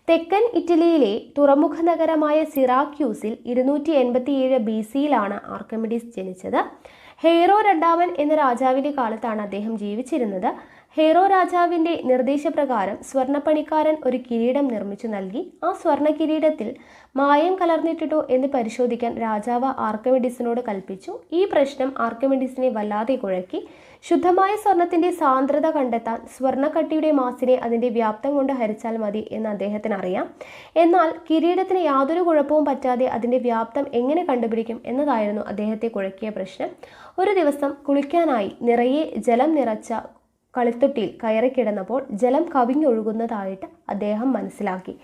തെക്കൻ ഇറ്റലിയിലെ തുറമുഖ നഗരമായ സിറാക്യൂസിൽ 287 BC-യിലാണ് ആർക്കിമിഡീസ് ജനിച്ചത്. ഹെയ്റോ രണ്ടാമൻ എന്ന രാജാവിൻ്റെ കാലത്താണ് അദ്ദേഹം ജീവിച്ചിരുന്നത്. ഹെയ്റോ രാജാവിൻ്റെ നിർദ്ദേശപ്രകാരം സ്വർണ്ണപ്പണിക്കാരൻ ഒരു കിരീടം നിർമ്മിച്ചു നൽകി. ആ സ്വർണ്ണ കിരീടത്തിൽ മായം കലർന്നിട്ടുണ്ടോ എന്ന് പരിശോധിക്കാൻ രാജാവ് ആർക്കിമിഡീസിനോട് കൽപ്പിച്ചു. ഈ പ്രശ്നം ആർക്കിമിഡീസിനെ വല്ലാതെ കുഴക്കി. ശുദ്ധമായ സ്വർണത്തിൻ്റെ സാന്ദ്രത കണ്ടെത്താൻ സ്വർണ്ണക്കട്ടിയുടെ മാസിനെ അതിൻ്റെ വ്യാപ്തം കൊണ്ട് ഹരിച്ചാൽ മതി എന്ന് അദ്ദേഹത്തിന് അറിയാം. എന്നാൽ കിരീടത്തിന് യാതൊരു കുഴപ്പവും പറ്റാതെ അതിൻ്റെ വ്യാപ്തം എങ്ങനെ കണ്ടുപിടിക്കും എന്നതായിരുന്നു അദ്ദേഹത്തെ കുഴക്കിയ പ്രശ്നം. ഒരു ദിവസം കുളിക്കാനായി നിറയെ ജലം നിറച്ച കളിത്തൊട്ടിയിൽ കയറിക്കിടന്നപ്പോൾ ജലം കവിഞ്ഞൊഴുകുന്നതായിട്ട് അദ്ദേഹം മനസ്സിലാക്കി.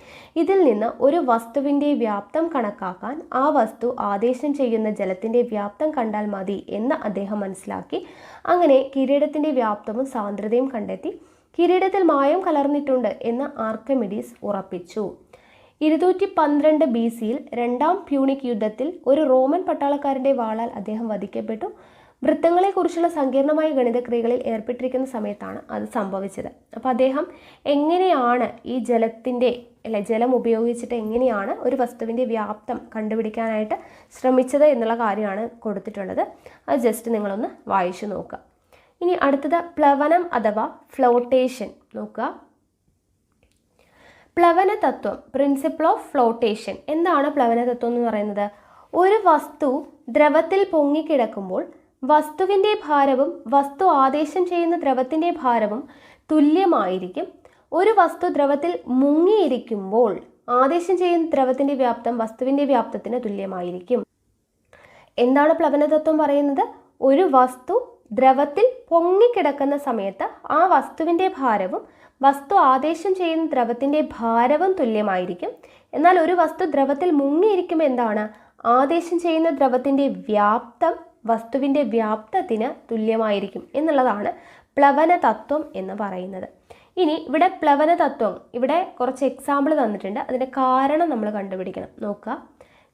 ഇതിൽ നിന്ന് ഒരു വസ്തുവിൻ്റെ വ്യാപ്തം കണക്കാക്കാൻ ആ വസ്തു ആദേശം ചെയ്യുന്ന ജലത്തിൻ്റെ വ്യാപ്തം കണ്ടാൽ മതി എന്ന് അദ്ദേഹം മനസ്സിലാക്കി. അങ്ങനെ കിരീടത്തിൻ്റെ വ്യാപ്തവും സാന്ദ്രതയും കണ്ടെത്തി. കിരീടത്തിൽ മായം കലർന്നിട്ടുണ്ട് എന്ന് ആർക്കിമിഡീസ് ഉറപ്പിച്ചു. 212 BC-യിൽ രണ്ടാം പ്യൂണിക് യുദ്ധത്തിൽ ഒരു റോമൻ പട്ടാളക്കാരൻ്റെ വാളാൽ അദ്ദേഹം വധിക്കപ്പെട്ടു. വൃത്തങ്ങളെക്കുറിച്ചുള്ള സങ്കീർണമായ ഗണിതക്രിയകളിൽ ഏർപ്പെട്ടിരിക്കുന്ന സമയത്താണ് അത് സംഭവിച്ചത്. അപ്പോൾ അദ്ദേഹം എങ്ങനെയാണ് ഈ ജലം ഉപയോഗിച്ചിട്ട് എങ്ങനെയാണ് ഒരു വസ്തുവിൻ്റെ വ്യാപ്തം കണ്ടുപിടിക്കാനായിട്ട് ശ്രമിച്ചത് എന്നുള്ള കാര്യമാണ് കൊടുത്തിട്ടുള്ളത്. അത് ജസ്റ്റ് നിങ്ങളൊന്ന് വായിച്ചു നോക്കുക. ഇനി അടുത്തത് പ്ലവനം അഥവാ ഫ്ലോട്ടേഷൻ നോക്കുക. പ്ലവന തത്വം, പ്രിൻസിപ്പിൾ ഓഫ് ഫ്ലോട്ടേഷൻ. എന്താണ് പ്ലവന തത്വം എന്ന് പറയുന്നത്? ഒരു വസ്തു ദ്രവത്തിൽ പൊങ്ങിക്കിടക്കുമ്പോൾ വസ്തുവിൻ്റെ ഭാരവും വസ്തു ആദേശം ചെയ്യുന്ന ദ്രവത്തിൻ്റെ ഭാരവും തുല്യമായിരിക്കും. ഒരു വസ്തു ദ്രവത്തിൽ മുങ്ങിയിരിക്കുമ്പോൾ ആദേശം ചെയ്യുന്ന ദ്രവത്തിൻ്റെ വ്യാപ്തം വസ്തുവിൻ്റെ വ്യാപ്തത്തിന് തുല്യമായിരിക്കും. എന്താണ് പ്ലവനതത്വം പറയുന്നത്? ഒരു വസ്തു ദ്രവത്തിൽ പൊങ്ങിക്കിടക്കുന്ന സമയത്ത് ആ വസ്തുവിൻ്റെ ഭാരവും വസ്തു ആദേശം ചെയ്യുന്ന ദ്രവത്തിൻ്റെ ഭാരവും തുല്യമായിരിക്കും. എന്നാൽ ഒരു വസ്തു ദ്രവത്തിൽ മുങ്ങിയിരിക്കുമ്പോൾ എന്താണ്? ആദേശം ചെയ്യുന്ന ദ്രവത്തിൻ്റെ വ്യാപ്തം വസ്തുവിൻ്റെ വ്യാപ്തത്തിന് തുല്യമായിരിക്കും എന്നുള്ളതാണ് പ്ലവന തത്വം എന്ന് പറയുന്നത്. ഇനി ഇവിടെ പ്ലവന തത്വം, ഇവിടെ കുറച്ച് എക്സാമ്പിൾ തന്നിട്ടുണ്ട്, അതിൻ്റെ കാരണം നമ്മൾ കണ്ടുപിടിക്കണം. നോക്കുക,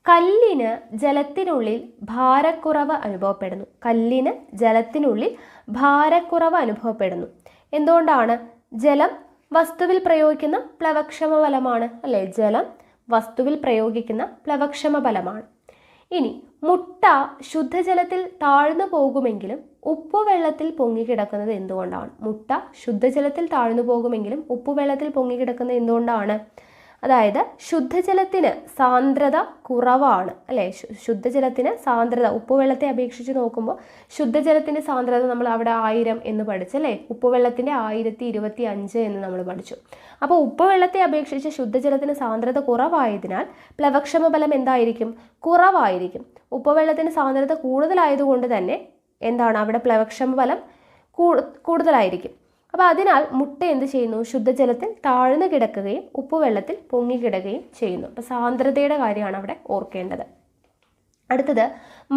കല്ലിന് ജലത്തിനുള്ളിൽ ഭാരക്കുറവ് അനുഭവപ്പെടുന്നു. കല്ലിന് ജലത്തിനുള്ളിൽ ഭാരക്കുറവ് അനുഭവപ്പെടുന്നു. എന്തുകൊണ്ടാണ്? ജലം വസ്തുവിൽ പ്രയോഗിക്കുന്ന പ്ലവക്ഷമ ബലമാണ്, അല്ലേ? ജലം വസ്തുവിൽ പ്രയോഗിക്കുന്ന പ്ലവക്ഷമ ബലമാണ്. ഇനി മുട്ട ശുദ്ധജലത്തിൽ താഴ്ന്നു പോകുമെങ്കിലും ഉപ്പുവെള്ളത്തിൽ പൊങ്ങിക്കിടക്കുന്നത് എന്തുകൊണ്ടാണ്? മുട്ട ശുദ്ധജലത്തിൽ താഴ്ന്നു പോകുമെങ്കിലും ഉപ്പുവെള്ളത്തിൽ പൊങ്ങിക്കിടക്കുന്നത് എന്തുകൊണ്ടാണ്? അതായത് ശുദ്ധജലത്തിന് സാന്ദ്രത കുറവാണ്, അല്ലേ? ശുദ്ധജലത്തിന് സാന്ദ്രത, ഉപ്പുവെള്ളത്തെ അപേക്ഷിച്ച് നോക്കുമ്പോൾ ശുദ്ധജലത്തിൻ്റെ സാന്ദ്രത നമ്മൾ അവിടെ 1000 എന്ന് പഠിച്ചല്ലേ? ഉപ്പുവെള്ളത്തിൻ്റെ 1025 എന്ന് നമ്മൾ പഠിച്ചു. അപ്പോൾ ഉപ്പുവെള്ളത്തെ അപേക്ഷിച്ച് ശുദ്ധജലത്തിന് സാന്ദ്രത കുറവായതിനാൽ പ്ലവക്ഷമ ബലം എന്തായിരിക്കും? കുറവായിരിക്കും. ഉപ്പുവെള്ളത്തിന് സാന്ദ്രത കൂടുതലായതുകൊണ്ട് തന്നെ എന്താണ് അവിടെ പ്ലവക്ഷമ ബലം കൂടുതലായിരിക്കും. അപ്പോൾ അതിനാൽ മുട്ട എന്ത് ചെയ്യുന്നു? ശുദ്ധജലത്തിൽ താഴ്ന്നു കിടക്കുകയും ഉപ്പുവെള്ളത്തിൽ പൊങ്ങിക്കിടക്കുകയും ചെയ്യുന്നു. അപ്പോൾ സാന്ദ്രതയുടെ കാര്യമാണ് അവിടെ ഓർക്കേണ്ടത്. അടുത്തത്,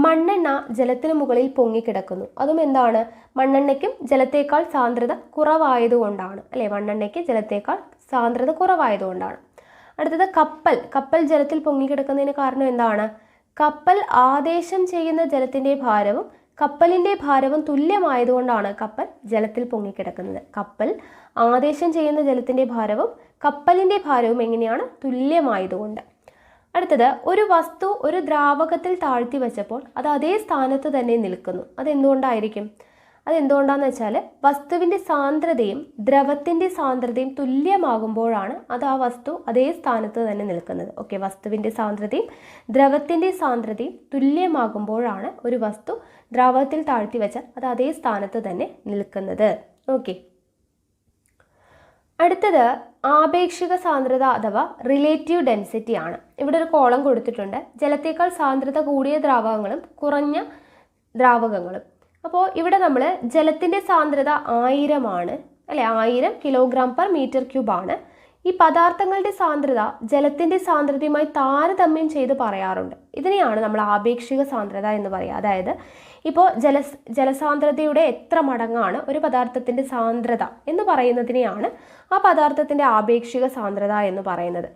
മണ്ണെണ്ണ ജലത്തിന് മുകളിൽ പൊങ്ങിക്കിടക്കുന്നു. അതും എന്താണ്? മണ്ണെണ്ണയ്ക്കും ജലത്തേക്കാൾ സാന്ദ്രത കുറവായതുകൊണ്ടാണ്, അല്ലേ? മണ്ണെണ്ണയ്ക്ക് ജലത്തേക്കാൾ സാന്ദ്രത കുറവായതുകൊണ്ടാണ്. അടുത്തത്, കപ്പൽ ജലത്തിൽ പൊങ്ങിക്കിടക്കുന്നതിന് കാരണം എന്താണ്? കപ്പൽ ആദേശം ചെയ്യുന്ന ജലത്തിൻ്റെ ഭാരവും കപ്പലിൻ്റെ ഭാരവും തുല്യമായതുകൊണ്ടാണ് കപ്പൽ ജലത്തിൽ പൊങ്ങിക്കിടക്കുന്നത്. കപ്പൽ ആദേശം ചെയ്യുന്ന ജലത്തിൻ്റെ ഭാരവും കപ്പലിൻ്റെ ഭാരവും എങ്ങനെയാണ്? തുല്യമായതുകൊണ്ട്. അടുത്തത്, ഒരു വസ്തു ഒരു ദ്രാവകത്തിൽ താഴ്ത്തി വെച്ചപ്പോൾ അത് അതേ സ്ഥാനത്ത് തന്നെ നിൽക്കുന്നു. അതെന്തുകൊണ്ടായിരിക്കും? അതെന്തുകൊണ്ടാണെന്ന് വെച്ചാൽ വസ്തുവിൻ്റെ സാന്ദ്രതയും ദ്രവത്തിൻ്റെ സാന്ദ്രതയും തുല്യമാകുമ്പോഴാണ് അത് ആ വസ്തു അതേ സ്ഥാനത്ത് തന്നെ നിൽക്കുന്നത്. ഓക്കെ, വസ്തുവിൻ്റെ സാന്ദ്രതയും ദ്രവത്തിൻ്റെ സാന്ദ്രതയും തുല്യമാകുമ്പോഴാണ് ഒരു വസ്തു ദ്രാവകത്തിൽ താഴ്ത്തി വെച്ചാൽ അത് അതേ സ്ഥാനത്ത് തന്നെ നിൽക്കുന്നത്. ഓക്കെ, അടുത്തത് ആപേക്ഷിക സാന്ദ്രത അഥവാ റിലേറ്റീവ് ഡെൻസിറ്റി ആണ്. ഇവിടെ ഒരു കോളം കൊടുത്തിട്ടുണ്ട്, ജലത്തേക്കാൾ സാന്ദ്രത കൂടിയ ദ്രാവകങ്ങളും കുറഞ്ഞ ദ്രാവകങ്ങളും. അപ്പോൾ ഇവിടെ നമ്മൾ ജലത്തിൻ്റെ സാന്ദ്രത 1000 ആണ്, അല്ലെ? 1000 kg/m³ ആണ്. ഈ പദാർത്ഥങ്ങളുടെ സാന്ദ്രത ജലത്തിൻ്റെ സാന്ദ്രതയുമായി താരതമ്യം ചെയ്ത് പറയാറുണ്ട്. ഇതിനെയാണ് നമ്മൾ ആപേക്ഷിക സാന്ദ്രത എന്ന് പറയുക. അതായത് ഇപ്പോൾ ജലസാന്ദ്രതയുടെ എത്ര മടങ്ങാണ് ഒരു പദാർത്ഥത്തിൻ്റെ സാന്ദ്രത എന്ന് പറയുന്നതിനെയാണ് ആ പദാർത്ഥത്തിൻ്റെ ആപേക്ഷിക സാന്ദ്രത എന്ന് പറയുന്നത്.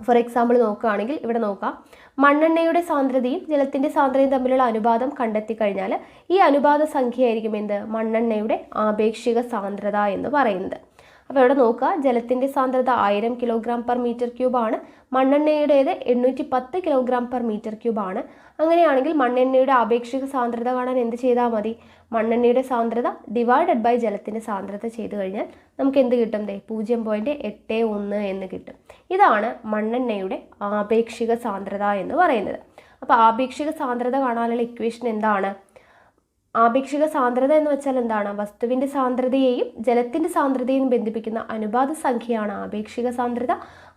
ഫോർ എക്സാമ്പിൾ നോക്കുകയാണെങ്കിൽ ഇവിടെ നോക്കാം, മണ്ണെണ്ണയുടെ സാന്ദ്രതയും ജലത്തിൻ്റെ സാന്ദ്രതയും തമ്മിലുള്ള അനുപാതം കണ്ടെത്തി കഴിഞ്ഞാൽ ഈ അനുപാത സംഖ്യയായിരിക്കും എന്ത്? മണ്ണെണ്ണയുടെ ആപേക്ഷിക സാന്ദ്രത എന്ന് പറയുന്നത്. അപ്പോൾ ഇവിടെ നോക്കുക, ജലത്തിൻ്റെ സാന്ദ്രത 1000 kg/m³ ആണ്, മണ്ണെണ്ണയുടേത് 810 kg/m³ ആണ്. അങ്ങനെയാണെങ്കിൽ മണ്ണെണ്ണയുടെ ആപേക്ഷിക സാന്ദ്രത കാണാൻ എന്ത് ചെയ്താൽ മതി? മണ്ണെണ്ണയുടെ സാന്ദ്രത ഡിവൈഡഡ് ബൈ ജലത്തിൻ്റെ സാന്ദ്രത ചെയ്ത് കഴിഞ്ഞാൽ നമുക്ക് എന്ത് കിട്ടും? 0.81 എന്ന് കിട്ടും. ഇതാണ് മണ്ണെണ്ണയുടെ ആപേക്ഷിക സാന്ദ്രത എന്ന് പറയുന്നത്. അപ്പോൾ ആപേക്ഷിക സാന്ദ്രത കാണാനുള്ള ഇക്വേഷൻ എന്താണ്? ആപേക്ഷിക സാന്ദ്രത എന്ന് വെച്ചാൽ എന്താണ്? വസ്തുവിൻ്റെ സാന്ദ്രതയെയും ജലത്തിൻ്റെ സാന്ദ്രതയെയും ബന്ധിപ്പിക്കുന്ന അനുപാത സംഖ്യയാണ് ആപേക്ഷിക സാന്ദ്രത.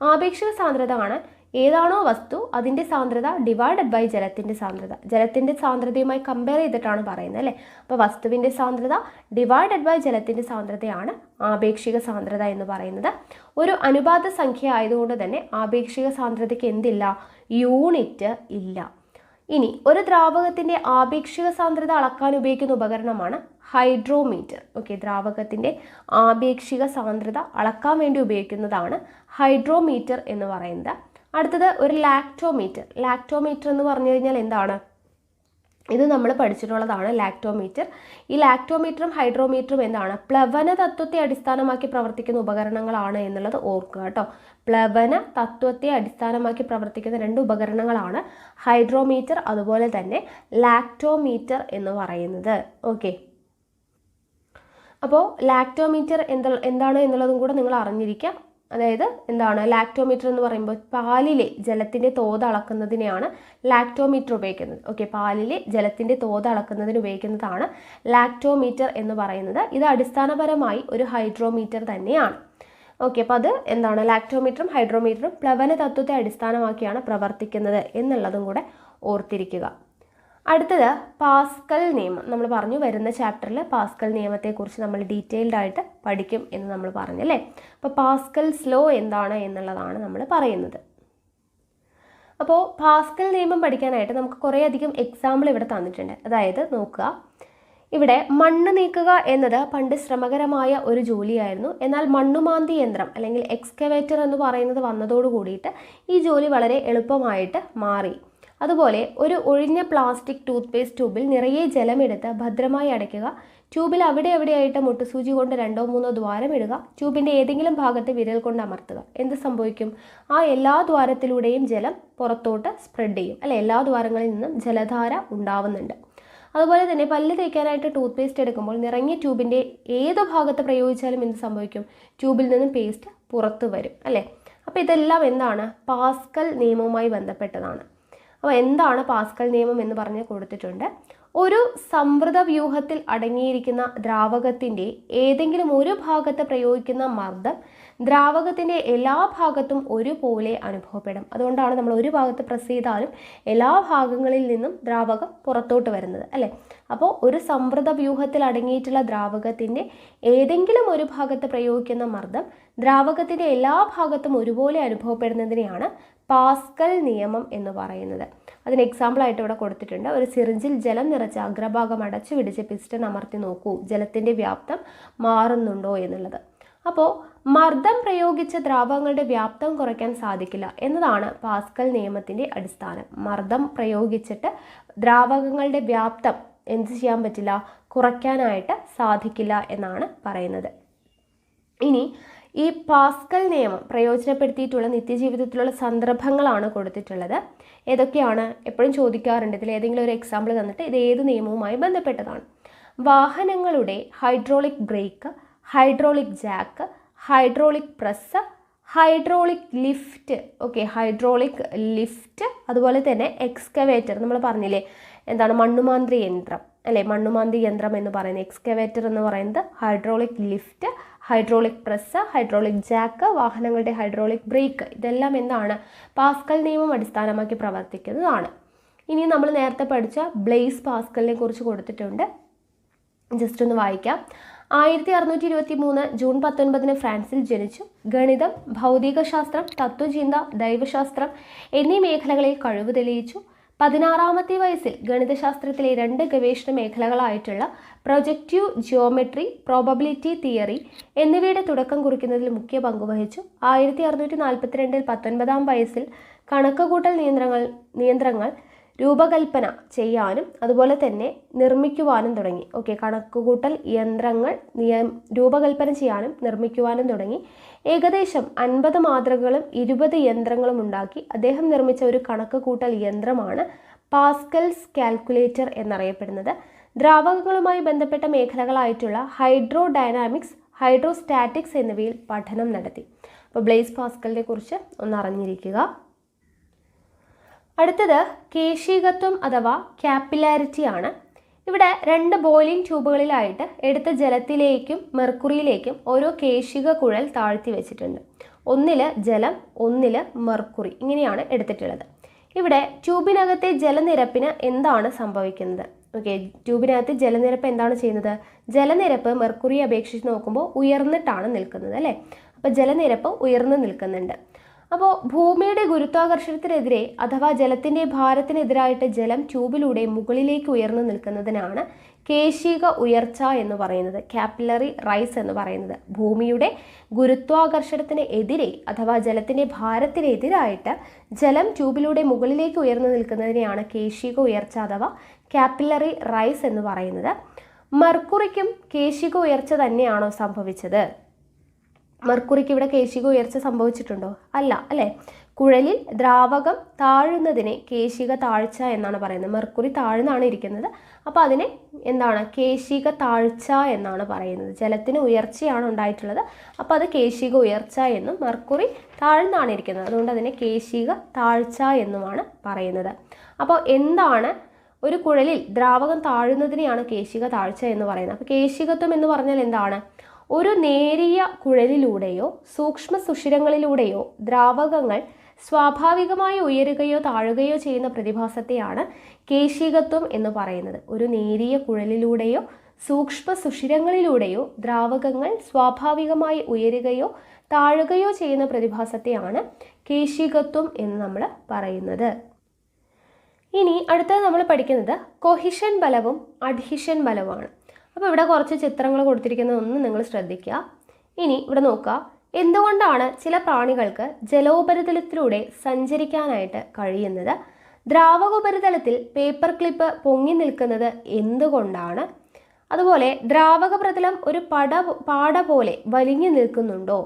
ആപേക്ഷിക സാന്ദ്രത കാണാൻ ഏതാണോ വസ്തു അതിൻ്റെ സാന്ദ്രത ഡിവൈഡഡ് ബൈ ജലത്തിൻ്റെ സാന്ദ്രത, ജലത്തിൻ്റെ സാന്ദ്രതയുമായി കമ്പയർ ചെയ്തിട്ടാണ് പറയുന്നത്, അല്ലേ? അപ്പോൾ വസ്തുവിൻ്റെ സാന്ദ്രത ഡിവൈഡഡ് ബൈ ജലത്തിൻ്റെ സാന്ദ്രതയാണ് ആപേക്ഷിക സാന്ദ്രത എന്ന് പറയുന്നത്. ഒരു അനുപാത സംഖ്യ ആയതുകൊണ്ട് തന്നെ ആപേക്ഷിക സാന്ദ്രതയ്ക്ക് എന്തില്ല? യൂണിറ്റ് ഇല്ല. ഇനി ഒരു ദ്രാവകത്തിൻ്റെ ആപേക്ഷിക സാന്ദ്രത അളക്കാൻ ഉപയോഗിക്കുന്ന ഉപകരണമാണ് ഹൈഡ്രോമീറ്റർ. ഓക്കെ, ദ്രാവകത്തിൻ്റെ ആപേക്ഷിക സാന്ദ്രത അളക്കാൻ വേണ്ടി ഉപയോഗിക്കുന്നതാണ് ഹൈഡ്രോമീറ്റർ എന്ന് പറയുന്നത്. അടുത്തത് ഒരു ലാക്ടോമീറ്റർ. ലാക്ടോമീറ്റർ എന്ന് പറഞ്ഞു കഴിഞ്ഞാൽ എന്താണ്? ഇത് നമ്മൾ പഠിച്ചിട്ടുള്ളതാണ് ലാക്ടോമീറ്റർ. ഈ ലാക്ടോമീറ്ററും ഹൈഡ്രോമീറ്ററും എന്താണ്? പ്ലവന തത്വത്തെ അടിസ്ഥാനമാക്കി പ്രവർത്തിക്കുന്ന ഉപകരണങ്ങളാണ് എന്നുള്ളത് ഓർക്കുക കേട്ടോ. പ്ലവന തത്വത്തെ അടിസ്ഥാനമാക്കി പ്രവർത്തിക്കുന്ന 2 ഉപകരണങ്ങളാണ് ഹൈഡ്രോമീറ്റർ അതുപോലെ തന്നെ ലാക്ടോമീറ്റർ എന്ന് പറയുന്നത്. ഓക്കെ, അപ്പോൾ ലാക്ടോമീറ്റർ എന്താണ് എന്നുള്ളതും കൂടെ നിങ്ങൾ അറിഞ്ഞിരിക്കുക. അതായത് എന്താണ് ലാക്ടോമീറ്റർ എന്ന് പറയുമ്പോൾ പാലിലെ ജലത്തിൻ്റെ തോത് അളക്കുന്നതിനെയാണ് ലാക്ടോമീറ്റർ ഉപയോഗിക്കുന്നത്. ഓക്കെ, പാലിലെ ജലത്തിൻ്റെ തോത് അളക്കുന്നതിന് ഉപയോഗിക്കുന്നതാണ് ലാക്ടോമീറ്റർ എന്ന് പറയുന്നത്. ഇത് അടിസ്ഥാനപരമായി ഒരു ഹൈഡ്രോമീറ്റർ തന്നെയാണ്. ഓക്കെ, അപ്പോൾ അത് എന്താണ്? ലാക്ടോമീറ്ററും ഹൈഡ്രോമീറ്ററും പ്ലവന തത്വത്തെ അടിസ്ഥാനമാക്കിയാണ് പ്രവർത്തിക്കുന്നത് എന്നുള്ളതും കൂടെ ഓർത്തിരിക്കുക. അടുത്തത് പാസ്കൽ നിയമം. നമ്മൾ പറഞ്ഞു വരുന്ന ചാപ്റ്ററിൽ പാസ്കൽ നിയമത്തെക്കുറിച്ച് നമ്മൾ ഡീറ്റെയിൽഡ് ആയിട്ട് പഠിക്കും എന്ന് നമ്മൾ പറഞ്ഞല്ലേ. അപ്പോൾ പാസ്കൽസ് ലോ എന്താണ് എന്നുള്ളതാണ് നമ്മൾ പറയുന്നത്. അപ്പോൾ പാസ്കൽ നിയമം പഠിക്കാനായിട്ട് നമുക്ക് കുറേയധികം എക്സാമ്പിൾ ഇവിടെ തന്നിട്ടുണ്ട്. അതായത് നോക്കുക, ഇവിടെ മണ്ണ് നീക്കുക എന്നത് പണ്ട് ശ്രമകരമായ ഒരു ജോലിയായിരുന്നു. എന്നാൽ മണ്ണുമാന്തി യന്ത്രം അല്ലെങ്കിൽ എക്സ്കവേറ്റർ എന്ന് പറയുന്നത് വന്നതോട് കൂടിയിട്ട് ഈ ജോലി വളരെ എളുപ്പമായിട്ട് മാറി. അതുപോലെ ഒരു ഒഴിഞ്ഞ പ്ലാസ്റ്റിക് ടൂത്ത് പേസ്റ്റ് ട്യൂബിൽ നിറയെ ജലമെടുത്ത് ഭദ്രമായി അടയ്ക്കുക. ട്യൂബിൽ അവിടെ എവിടെയായിട്ട് മുട്ടുസൂചി കൊണ്ട് 2-3 ദ്വാരം ഇടുക. ട്യൂബിൻ്റെ ഏതെങ്കിലും ഭാഗത്ത് വിരൽ കൊണ്ട് അമർത്തുക. എന്ത് സംഭവിക്കും? ആ എല്ലാ ദ്വാരത്തിലൂടെയും ജലം പുറത്തോട്ട് സ്പ്രെഡ് ചെയ്യും, അല്ലെ? എല്ലാ ദ്വാരങ്ങളിൽ നിന്നും ജലധാര ഉണ്ടാവുന്നുണ്ട്. അതുപോലെ തന്നെ പല്ല് തേക്കാനായിട്ട് ടൂത്ത് പേസ്റ്റ് എടുക്കുമ്പോൾ നിറഞ്ഞ ട്യൂബിൻ്റെ ഏത് ഭാഗത്ത് പ്രയോഗിച്ചാലും എന്ത് സംഭവിക്കും? ട്യൂബിൽ നിന്നും പേസ്റ്റ് പുറത്തു വരും, അല്ലേ? അപ്പോൾ ഇതെല്ലാം എന്താണ്? പാസ്കൽ നിയമവുമായി ബന്ധപ്പെട്ടതാണ്. അപ്പോൾ എന്താണ് പാസ്കൽ നിയമം എന്ന് പറഞ്ഞ് കൊടുത്തിട്ടുണ്ട്. ഒരു സംവൃത വ്യൂഹത്തിൽ അടങ്ങിയിരിക്കുന്ന ദ്രാവകത്തിൻ്റെ ഏതെങ്കിലും ഒരു ഭാഗത്ത് പ്രയോഗിക്കുന്ന മർദ്ദം ദ്രാവകത്തിൻ്റെ എല്ലാ ഭാഗത്തും ഒരുപോലെ അനുഭവപ്പെടും. അതുകൊണ്ടാണ് നമ്മൾ ഒരു ഭാഗത്ത് പ്രസ് ചെയ്താലും എല്ലാ ഭാഗങ്ങളിൽ നിന്നും ദ്രാവകം പുറത്തോട്ട് വരുന്നത്, അല്ലേ? അപ്പോൾ ഒരു സംവൃത വ്യൂഹത്തിൽ അടങ്ങിയിട്ടുള്ള ദ്രാവകത്തിൻ്റെ ഏതെങ്കിലും ഒരു ഭാഗത്ത് പ്രയോഗിക്കുന്ന മർദ്ദം ദ്രാവകത്തിൻ്റെ എല്ലാ ഭാഗത്തും ഒരുപോലെ അനുഭവപ്പെടുന്നതിനെയാണ് പാസ്കൽ നിയമം എന്ന് പറയുന്നത്. അതിന് എക്സാമ്പിളായിട്ട് ഇവിടെ കൊടുത്തിട്ടുണ്ട്. ഒരു സിറിഞ്ചിൽ ജലം നിറച്ച് അഗ്രഭാഗം അടച്ചു പിടിച്ച് പിസ്റ്റൺ അമർത്തി നോക്കൂ, ജലത്തിൻ്റെ വ്യാപ്തം മാറുന്നുണ്ടോ എന്നുള്ളത്. അപ്പോൾ മർദ്ദം പ്രയോഗിച്ച ദ്രാവകങ്ങളുടെ വ്യാപ്തം കുറയ്ക്കാൻ സാധിക്കില്ല എന്നതാണ് പാസ്കൽ നിയമത്തിൻ്റെ അടിസ്ഥാനം. മർദ്ദം പ്രയോഗിച്ചിട്ട് ദ്രാവകങ്ങളുടെ വ്യാപ്തം എന്ത് ചെയ്യാൻ പറ്റില്ല? കുറയ്ക്കാനായിട്ട് സാധിക്കില്ല എന്നാണ് പറയുന്നത്. ഇനി ഈ പാസ്കൽ നിയമം പ്രയോജനപ്പെടുത്തിയിട്ടുള്ള നിത്യജീവിതത്തിലുള്ള സന്ദർഭങ്ങളാണ് കൊടുത്തിട്ടുള്ളത്. ഏതൊക്കെയാണ്? എപ്പോഴും ചോദിക്കാറുണ്ട്. ഇതിൽ ഏതെങ്കിലും ഒരു എക്സാമ്പിൾ തന്നിട്ട് ഇത് ഏത് നിയമവുമായി ബന്ധപ്പെട്ടതാണ്? വാഹനങ്ങളുടെ hydraulic break, hydraulic Jack, hydraulic press, hydraulic lift. Okay, hydraulic lift, അതുപോലെ തന്നെ എക്സ്കവേറ്റർ. നമ്മൾ പറഞ്ഞില്ലേ എന്താണ്? മണ്ണുമാന്തി യന്ത്രം, അല്ലേ? മണ്ണുമാന്തി യന്ത്രം എന്ന് പറയുന്നത് എക്സ്കവേറ്റർ എന്ന് പറയുന്നത് hydraulic lift, hydraulic press, hydraulic Jack, വാഹനങ്ങളുടെ ഹൈഡ്രോളിക് ബ്രേക്ക്. ഇതെല്ലാം എന്താണ്? പാസ്കൽ നിയമം അടിസ്ഥാനമാക്കി പ്രവർത്തിക്കുന്നതാണ്. ഇനി നമ്മൾ നേരത്തെ പഠിച്ച ബ്ലെയ്സ് പാസ്കലിനെ കുറിച്ച് കൊടുത്തിട്ടുണ്ട്. ജസ്റ്റ് ഒന്ന് വായിക്കാം. 1623 ജൂൺ 19 ഫ്രാൻസിൽ ജനിച്ചു. ഗണിതം, ഭൗതികശാസ്ത്രം, തത്വചിന്ത, ദൈവശാസ്ത്രം എന്നീ മേഖലകളിൽ കഴിവ് തെളിയിച്ചു. 16-ാമത്തെ വയസ്സിൽ ഗണിതശാസ്ത്രത്തിലെ 2 ഗവേഷണ മേഖലകളായിട്ടുള്ള പ്രൊജക്റ്റീവ് ജിയോമെട്രി, പ്രോബബിലിറ്റി തിയറി എന്നിവയുടെ തുടക്കം കുറിക്കുന്നതിൽ മുഖ്യ പങ്കുവഹിച്ചു. 1642 19-ാം വയസ്സിൽ കണക്കുകൂട്ടൽ നിയന്ത്രങ്ങൾ രൂപകൽപ്പന ചെയ്യാനും അതുപോലെ തന്നെ നിർമ്മിക്കുവാനും തുടങ്ങി. ഓക്കെ, കണക്കുകൂട്ടൽ യന്ത്രങ്ങൾ രൂപകൽപ്പന ചെയ്യാനും നിർമ്മിക്കുവാനും തുടങ്ങി. ഏകദേശം 50 മാതൃകകളും 20 യന്ത്രങ്ങളും ഉണ്ടാക്കി. അദ്ദേഹം നിർമ്മിച്ച ഒരു കണക്കുകൂട്ടൽ യന്ത്രമാണ് പാസ്കൽസ് കാൽക്കുലേറ്റർ എന്നറിയപ്പെടുന്നത്. ദ്രാവകങ്ങളുമായി ബന്ധപ്പെട്ട മേഖലകളായിട്ടുള്ള ഹൈഡ്രോ ഡൈനാമിക്സ്, ഹൈഡ്രോസ്റ്റാറ്റിക്സ് എന്നിവയിൽ പഠനം നടത്തി. അപ്പോൾ ബ്ലെയ്സ് പാസ്കലിനെ കുറിച്ച് ഒന്ന് അറിഞ്ഞിരിക്കുക. അടുത്തത് കേശികത്വം അഥവാ ക്യാപ്പിലാരിറ്റി ആണ്. ഇവിടെ 2 ബോയിലിംഗ് ട്യൂബുകളിലായിട്ട് എടുത്ത ജലത്തിലേക്കും മെർക്കുറിയിലേക്കും ഓരോ കേശിക കുഴൽ താഴ്ത്തി വെച്ചിട്ടുണ്ട്. ഒന്നിൽ ജലം, ഒന്നിൽ മെർക്കുറി, ഇങ്ങനെയാണ് എടുത്തിട്ടുള്ളത്. ഇവിടെ ട്യൂബിനകത്തെ ജലനിരപ്പിന് എന്താണ് സംഭവിക്കുന്നത്? ഓക്കെ, ട്യൂബിനകത്ത് ജലനിരപ്പ് എന്താണ് ചെയ്യുന്നത്? ജലനിരപ്പ് മെർക്കുറിയെ അപേക്ഷിച്ച് നോക്കുമ്പോൾ ഉയർന്നിട്ടാണ് നിൽക്കുന്നത്, അല്ലേ? അപ്പോൾ ജലനിരപ്പ് ഉയർന്നു നിൽക്കുന്നുണ്ട്. അപ്പോൾ ഭൂമിയുടെ ഗുരുത്വാകർഷണത്തിനെതിരെ അഥവാ ജലത്തിൻ്റെ ഭാരത്തിനെതിരായിട്ട് ജലം ട്യൂബിലൂടെ മുകളിലേക്ക് ഉയർന്നു നിൽക്കുന്നതിനാണ് കേശിക ഉയർച്ച എന്ന് പറയുന്നത്, കാപ്പിലറി റൈസ് എന്ന് പറയുന്നത്. ഭൂമിയുടെ ഗുരുത്വാകർഷണത്തിന് എതിരെ അഥവാ ജലത്തിൻ്റെ ഭാരത്തിനെതിരായിട്ട് ജലം ട്യൂബിലൂടെ മുകളിലേക്ക് ഉയർന്നു നിൽക്കുന്നതിനെയാണ് കേശിക ഉയർച്ച അഥവാ കാപ്പിലറി റൈസ് എന്ന് പറയുന്നത്. മെർക്കുറിക്കും കേശിക ഉയർച്ച തന്നെയാണോ സംഭവിച്ചത്? മെർക്കുറിക്ക് ഇവിടെ കേശിക ഉയർച്ച സംഭവിച്ചിട്ടുണ്ടോ? അല്ല, അല്ലേ? കുഴലിൽ ദ്രാവകം താഴുന്നതിനെ കേശിക താഴ്ച എന്നാണ് പറയുന്നത്. മെർക്കുറി താഴ്ന്നാണ് ഇരിക്കുന്നത്, അപ്പോൾ അതിനെ എന്താണ്? കേശിക താഴ്ച എന്നാണ് പറയുന്നത്. ജലത്തിന് ഉയർച്ചയാണ് ഉണ്ടായിട്ടുള്ളത്, അപ്പോൾ അത് കേശിക ഉയർച്ച എന്നും, മെർക്കുറി താഴ്ന്നാണ് ഇരിക്കുന്നത്, അതുകൊണ്ട് അതിനെ കേശിക താഴ്ച എന്നുമാണ് പറയുന്നത്. അപ്പോൾ എന്താണ്? ഒരു കുഴലിൽ ദ്രാവകം താഴുന്നതിനെയാണ് കേശിക താഴ്ച എന്ന് പറയുന്നത്. അപ്പോൾ കേശികത്വം എന്ന് പറഞ്ഞാൽ എന്താണ്? ഒരു നേരിയ കുഴലിലൂടെയോ സൂക്ഷ്മ സുഷിരങ്ങളിലൂടെയോ ദ്രാവകങ്ങൾ സ്വാഭാവികമായി ഉയരുകയോ താഴുകയോ ചെയ്യുന്ന പ്രതിഭാസത്തെയാണ് കേശികത്വം എന്ന് പറയുന്നത്. ഒരു നേരിയ കുഴലിലൂടെയോ സൂക്ഷ്മ സുഷിരങ്ങളിലൂടെയോ ദ്രാവകങ്ങൾ സ്വാഭാവികമായി ഉയരുകയോ താഴുകയോ ചെയ്യുന്ന പ്രതിഭാസത്തെയാണ് കേശികത്വം എന്ന് നമ്മൾ പറയുന്നത്. ഇനി അടുത്തത് നമ്മൾ പഠിക്കുന്നത് കൊഹിഷൻ ബലവും അഡ്ഹിഷൻ ബലവുമാണ്. അപ്പോൾ ഇവിടെ കുറച്ച് ചിത്രങ്ങൾ കൊടുത്തിരിക്കുന്നതൊന്ന് നിങ്ങൾ ശ്രദ്ധിക്കുക. ഇനി ഇവിടെ നോക്കുക, എന്തുകൊണ്ടാണ് ചില പ്രാണികൾക്ക് ജലോപരിതലത്തിലൂടെ സഞ്ചരിക്കാനായിട്ട് കഴിയുന്നത്? ദ്രാവകോപരിതലത്തിൽ പേപ്പർ ക്ലിപ്പ് പൊങ്ങി നിൽക്കുന്നത് എന്തുകൊണ്ടാണ്? അതുപോലെ ദ്രാവക പ്രതലം ഒരു പാട പോലെ വലിഞ്ഞു നിൽക്കുന്നുണ്ടോ?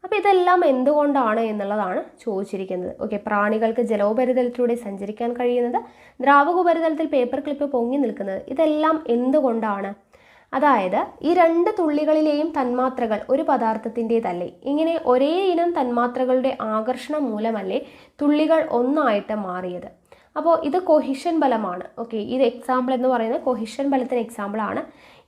അപ്പോൾ ഇതെല്ലാം എന്തുകൊണ്ടാണ് എന്നുള്ളതാണ് ചോദിച്ചിരിക്കുന്നത്. ഓക്കെ, പ്രാണികൾക്ക് ജലോപരിതലത്തിലൂടെ സഞ്ചരിക്കാൻ കഴിയുന്നത്, ദ്രാവകോപരിതലത്തിൽ പേപ്പർ ക്ലിപ്പ് പൊങ്ങി നിൽക്കുന്നത്, ഇതെല്ലാം എന്തുകൊണ്ടാണ്? അതായത് ഈ രണ്ട് തുള്ളികളിലെയും തന്മാത്രകൾ ഒരു പദാർത്ഥത്തിൻ്റെതല്ലേ? ഇങ്ങനെ ഒരേ ഇനം തന്മാത്രകളുടെ ആകർഷണം മൂലമല്ലേ തുള്ളികൾ ഒന്നായിട്ട് മാറിയത്? അപ്പോൾ ഇത് കൊഹിഷൻ ബലമാണ്. ഓക്കെ, ഇത് എക്സാമ്പിൾ എന്ന് പറയുന്നത് കൊഹിഷൻ ബലത്തിന് എക്സാമ്പിളാണ്.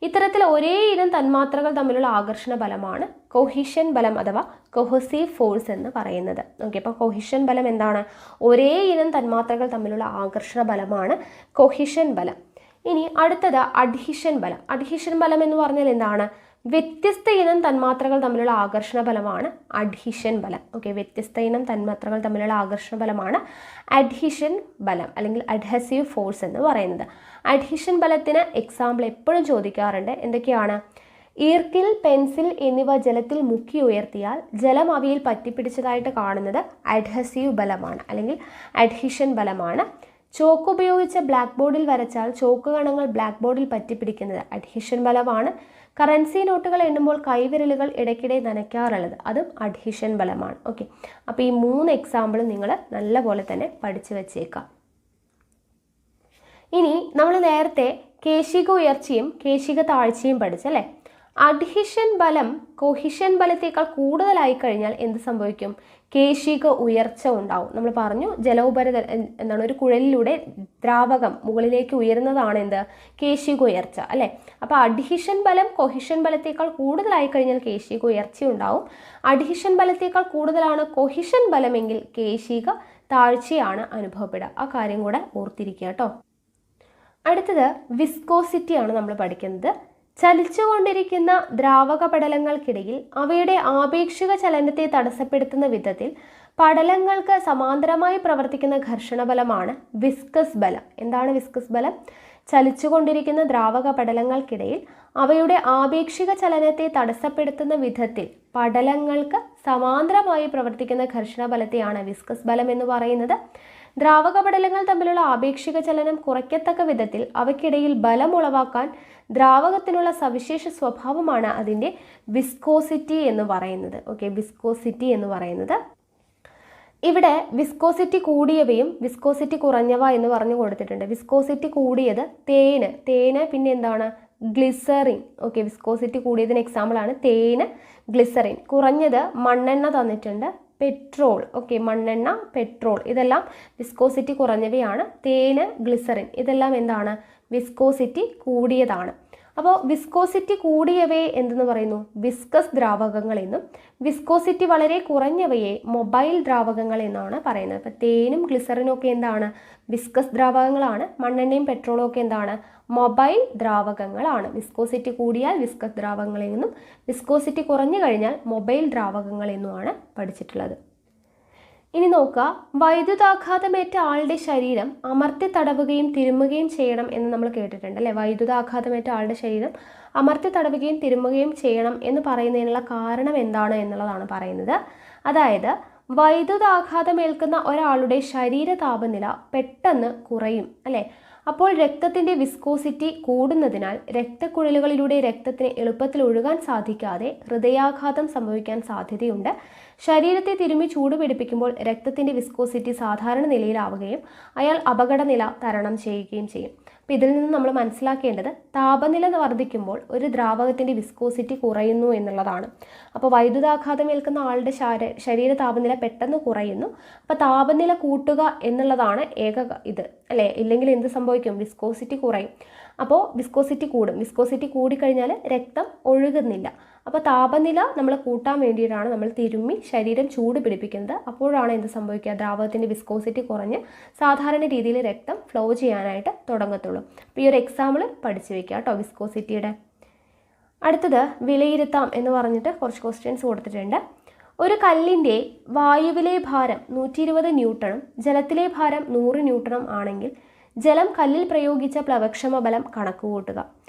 ഇത്തരത്തിൽ ഒരേ ഇനം തന്മാത്രകൾ തമ്മിലുള്ള ആകർഷണ ബലമാണ് കൊഹിഷൻ ബലം അഥവാ കൊഹസീവ് ഫോഴ്സ് എന്ന് പറയുന്നത്. ഓക്കെ, അപ്പോൾ കൊഹിഷൻ ബലം എന്താണ്? ഒരേ ഇനം തന്മാത്രകൾ തമ്മിലുള്ള ആകർഷണ ബലമാണ് കൊഹിഷൻ ബലം. ഇനി അടുത്തത് അഡ്ഹീഷൻ ബലം. അഡ്ഹീഷൻ ബലം എന്ന് പറഞ്ഞാൽ എന്താണ്? വ്യത്യസ്ത ഇനം തന്മാത്രകൾ തമ്മിലുള്ള ആകർഷണ ബലമാണ് അഡ്ഹീഷൻ ബലം. ഓക്കെ, വ്യത്യസ്ത ഇനം തന്മാത്രകൾ തമ്മിലുള്ള ആകർഷണ ബലമാണ് അഡ്ഹീഷൻ ബലം അല്ലെങ്കിൽ അഡ്ഹസീവ് ഫോഴ്സ് എന്ന് പറയുന്നത്. അഡ്ഹീഷൻ ബലത്തിന് എക്സാമ്പിൾ എപ്പോഴും ചോദിക്കാറുണ്ട്. എന്തൊക്കെയാണ്? ഈർക്കിൽ, പെൻസിൽ എന്നിവ ജലത്തിൽ മുക്കി ഉയർത്തിയാൽ ജലം അവയിൽ പറ്റിപ്പിടിച്ചതായിട്ട് കാണുന്നത് അഡ്ഹസീവ് ബലമാണ് അല്ലെങ്കിൽ അഡ്ഹീഷൻ ബലമാണ്. ചോക്ക് ഉപയോഗിച്ച് ബ്ലാക്ക് ബോർഡിൽ വരച്ചാൽ ചോക്ക് കണങ്ങൾ ബ്ലാക്ക് ബോർഡിൽ പറ്റിപ്പിടിക്കുന്നത് അഡ്ഹീഷൻ ബലമാണ്. കറൻസി നോട്ടുകൾ എണ്ണുമ്പോൾ കൈവിരലുകൾ ഇടയ്ക്കിടെ നനയ്ക്കാറുള്ളത് അതും അഡ്ഹീഷൻ ബലമാണ്. ഓക്കെ, അപ്പോൾ ഈ 3 എക്സാമ്പിൾ നിങ്ങൾ നല്ലപോലെ തന്നെ പഠിച്ചു വെച്ചേക്കാം. ഇനി നമ്മൾ നേരത്തെ കേശിക ഉയർച്ചയും കേശിക താഴ്ചയും പഠിച്ചല്ലേ? അഡ്ഹീഷൻ ബലം കൊഹിഷൻ ബലത്തേക്കാൾ കൂടുതലായി കഴിഞ്ഞാൽ എന്ത് സംഭവിക്കും? കേശിക ഉയർച്ച ഉണ്ടാവും. നമ്മൾ പറഞ്ഞു എന്താണ്, ഒരു കുഴലിലൂടെ ദ്രാവകം മുകളിലേക്ക് ഉയരുന്നതാണ് എന്ത്? കേശിക ഉയർച്ച അല്ലേ? അപ്പോൾ അഡ്ഹീഷൻ ബലം കൊഹിഷൻ ബലത്തേക്കാൾ കൂടുതലായി കഴിഞ്ഞാൽ കേശിക ഉയർച്ച ഉണ്ടാവും. അഡ്ഹീഷൻ ബലത്തേക്കാൾ കൂടുതലാണ് കൊഹിഷൻ ബലമെങ്കിൽ കേശിക താഴ്ചയാണ് അനുഭവപ്പെടുക. ആ കാര്യം കൂടെ ഓർത്തിരിക്കുക കേട്ടോ. അടുത്തത് വിസ്കോസിറ്റി ആണ് നമ്മൾ പഠിക്കുന്നത്. ചലിച്ചുകൊണ്ടിരിക്കുന്ന ദ്രാവക പടലങ്ങൾക്കിടയിൽ അവയുടെ ആപേക്ഷിക ചലനത്തെ തടസ്സപ്പെടുത്തുന്ന വിധത്തിൽ പടലങ്ങൾക്ക് സമാന്തരമായി പ്രവർത്തിക്കുന്ന ഘർഷണബലമാണ് വിസ്കസ് ബലം. എന്താണ് വിസ്കസ് ബലം? ചലിച്ചുകൊണ്ടിരിക്കുന്ന ദ്രാവക പടലങ്ങൾക്കിടയിൽ അവയുടെ ആപേക്ഷിക ചലനത്തെ തടസ്സപ്പെടുത്തുന്ന വിധത്തിൽ പടലങ്ങൾക്ക് സമാന്തരമായി പ്രവർത്തിക്കുന്ന ഘർഷണബലത്തെയാണ് വിസ്കസ് ബലം എന്ന് പറയുന്നത്. ദ്രാവക പടലങ്ങൾ തമ്മിലുള്ള ആപേക്ഷിക ചലനം കുറയ്ക്കത്തക്ക വിധത്തിൽ അവയ്ക്കിടയിൽ ബലം ഉളവാക്കാൻ ദ്രാവകത്തിനുള്ള സവിശേഷ സ്വഭാവമാണ് അതിൻ്റെ വിസ്കോസിറ്റി എന്ന് പറയുന്നത്. ഓക്കെ, വിസ്കോസിറ്റി എന്ന് പറയുന്നത്. ഇവിടെ വിസ്കോസിറ്റി കൂടിയവയും വിസ്കോസിറ്റി കുറഞ്ഞവ എന്ന് പറഞ്ഞു കൊടുത്തിട്ടുണ്ട്. വിസ്കോസിറ്റി കൂടിയത് തേന് പിന്നെ എന്താണ്? ഗ്ലിസറിൻ. ഓക്കെ, വിസ്കോസിറ്റി കൂടിയതിന് എക്സാമ്പിളാണ് തേന്, ഗ്ലിസറിൻ. കുറഞ്ഞത് മണ്ണെണ്ണ തന്നിട്ടുണ്ട്, പെട്രോൾ. ഓക്കെ, മണ്ണെണ്ണ, പെട്രോൾ ഇതെല്ലാം വിസ്കോസിറ്റി കുറഞ്ഞവയാണ്. തേന്, ഗ്ലിസറിൻ ഇതെല്ലാം എന്താണ്? വിസ്കോസിറ്റി കൂടിയതാണ്. അപ്പോൾ വിസ്കോസിറ്റി കൂടിയവയെ എന്തെന്ന് പറയുന്നു? വിസ്കസ് ദ്രാവകങ്ങൾ എന്നും വിസ്കോസിറ്റി വളരെ കുറഞ്ഞവയെ മൊബൈൽ ദ്രാവകങ്ങൾ എന്നാണ് പറയുന്നത്. അപ്പോൾ തേനും ഗ്ലിസറിനും ഒക്കെ എന്താണ്? വിസ്കസ് ദ്രാവകങ്ങളാണ്. മണ്ണെണ്ണയും പെട്രോളും ഒക്കെ എന്താണ്? മൊബൈൽ ദ്രാവകങ്ങളാണ്. വിസ്കോസിറ്റി കൂടിയാൽ വിസ്കസ് ദ്രാവകങ്ങൾ എന്നും വിസ്കോസിറ്റി കുറഞ്ഞു കഴിഞ്ഞാൽ മൊബൈൽ ദ്രാവകങ്ങൾ എന്നുമാണ് പഠിച്ചിട്ടുള്ളത്. ഇനി നോക്കുക, വൈദ്യുതാഘാതമേറ്റ ആളുടെ ശരീരം അമർത്തി തടവുകയും തിരുമ്മുകയും ചെയ്യണം എന്ന് നമ്മൾ കേട്ടിട്ടുണ്ട് അല്ലേ? വൈദ്യുതാഘാതമേറ്റ ആളുടെ ശരീരം അമർത്തി തടവുകയും തിരുമ്മുകയും ചെയ്യണം എന്ന് പറയുന്നതിനുള്ള കാരണം എന്താണ് എന്നുള്ളതാണ് പറയുന്നത്. അതായത് വൈദ്യുതാഘാതമേൽക്കുന്ന ഒരാളുടെ ശരീര താപനില പെട്ടെന്ന് കുറയും അല്ലേ? അപ്പോൾ രക്തത്തിൻ്റെ വിസ്കോസിറ്റി കൂടുന്നതിനാൽ രക്തക്കുഴലുകളിലൂടെ രക്തത്തിന് എളുപ്പത്തിൽ ഒഴുകാൻ സാധിക്കാതെ ഹൃദയാഘാതം സംഭവിക്കാൻ സാധ്യതയുണ്ട്. ശരീരത്തെ തിരുമ്മി ചൂട് പിടിപ്പിക്കുമ്പോൾ രക്തത്തിൻ്റെ വിസ്കോസിറ്റി സാധാരണ നിലയിലാവുകയും അയാൾ അപകടനില തരണം ചെയ്യുകയും ചെയ്യും. അപ്പോൾ ഇതിൽ നിന്ന് നമ്മൾ മനസ്സിലാക്കേണ്ടത് താപനില വർദ്ധിക്കുമ്പോൾ ഒരു ദ്രാവകത്തിൻ്റെ വിസ്കോസിറ്റി കുറയുന്നു എന്നുള്ളതാണ്. അപ്പോൾ വൈദ്യുതാഘാതം ഏൽക്കുന്ന ആളുടെ ശരീര താപനില പെട്ടെന്ന് കുറയുന്നു. അപ്പോൾ താപനില കൂട്ടുക എന്നുള്ളതാണ് ഇത് അല്ലേ? ഇല്ലെങ്കിൽ എന്ത് സംഭവിക്കും? വിസ്കോസിറ്റി കുറയും. അപ്പോൾ വിസ്കോസിറ്റി കൂടും. വിസ്കോസിറ്റി കൂടിക്കഴിഞ്ഞാൽ രക്തം ഒഴുകുന്നില്ല. അപ്പോൾ താപനില നമ്മൾ കൂട്ടാൻ വേണ്ടിയിട്ടാണ് നമ്മൾ തിരുമ്മി ശരീരം ചൂട് പിടിപ്പിക്കുന്നത്. അപ്പോഴാണ് എന്ത് സംഭവിക്കുക? ദ്രാവകത്തിൻ്റെ വിസ്കോസിറ്റി കുറഞ്ഞ് സാധാരണ രീതിയിൽ രക്തം ഫ്ലോ ചെയ്യാനായിട്ട് തുടങ്ങത്തുള്ളൂ. അപ്പോൾ ഈ ഒരു എക്സാമ്പിൾ പഠിച്ചു വെക്കുക കേട്ടോ വിസ്കോസിറ്റിയുടെ. അടുത്തത് വിലയിരുത്താം എന്ന് പറഞ്ഞിട്ട് കുറച്ച് ക്വസ്റ്റ്യൻസ് കൊടുത്തിട്ടുണ്ട്. ഒരു കല്ലിൻ്റെ വായുവിലെ ഭാരം 120 ന്യൂട്ടണും ജലത്തിലെ ഭാരം 100 ന്യൂട്ടണും ആണെങ്കിൽ ജലം കല്ലിൽ പ്രയോഗിച്ച പ്ലവക്ഷമ ബലം കണക്കുകൂട്ടുക.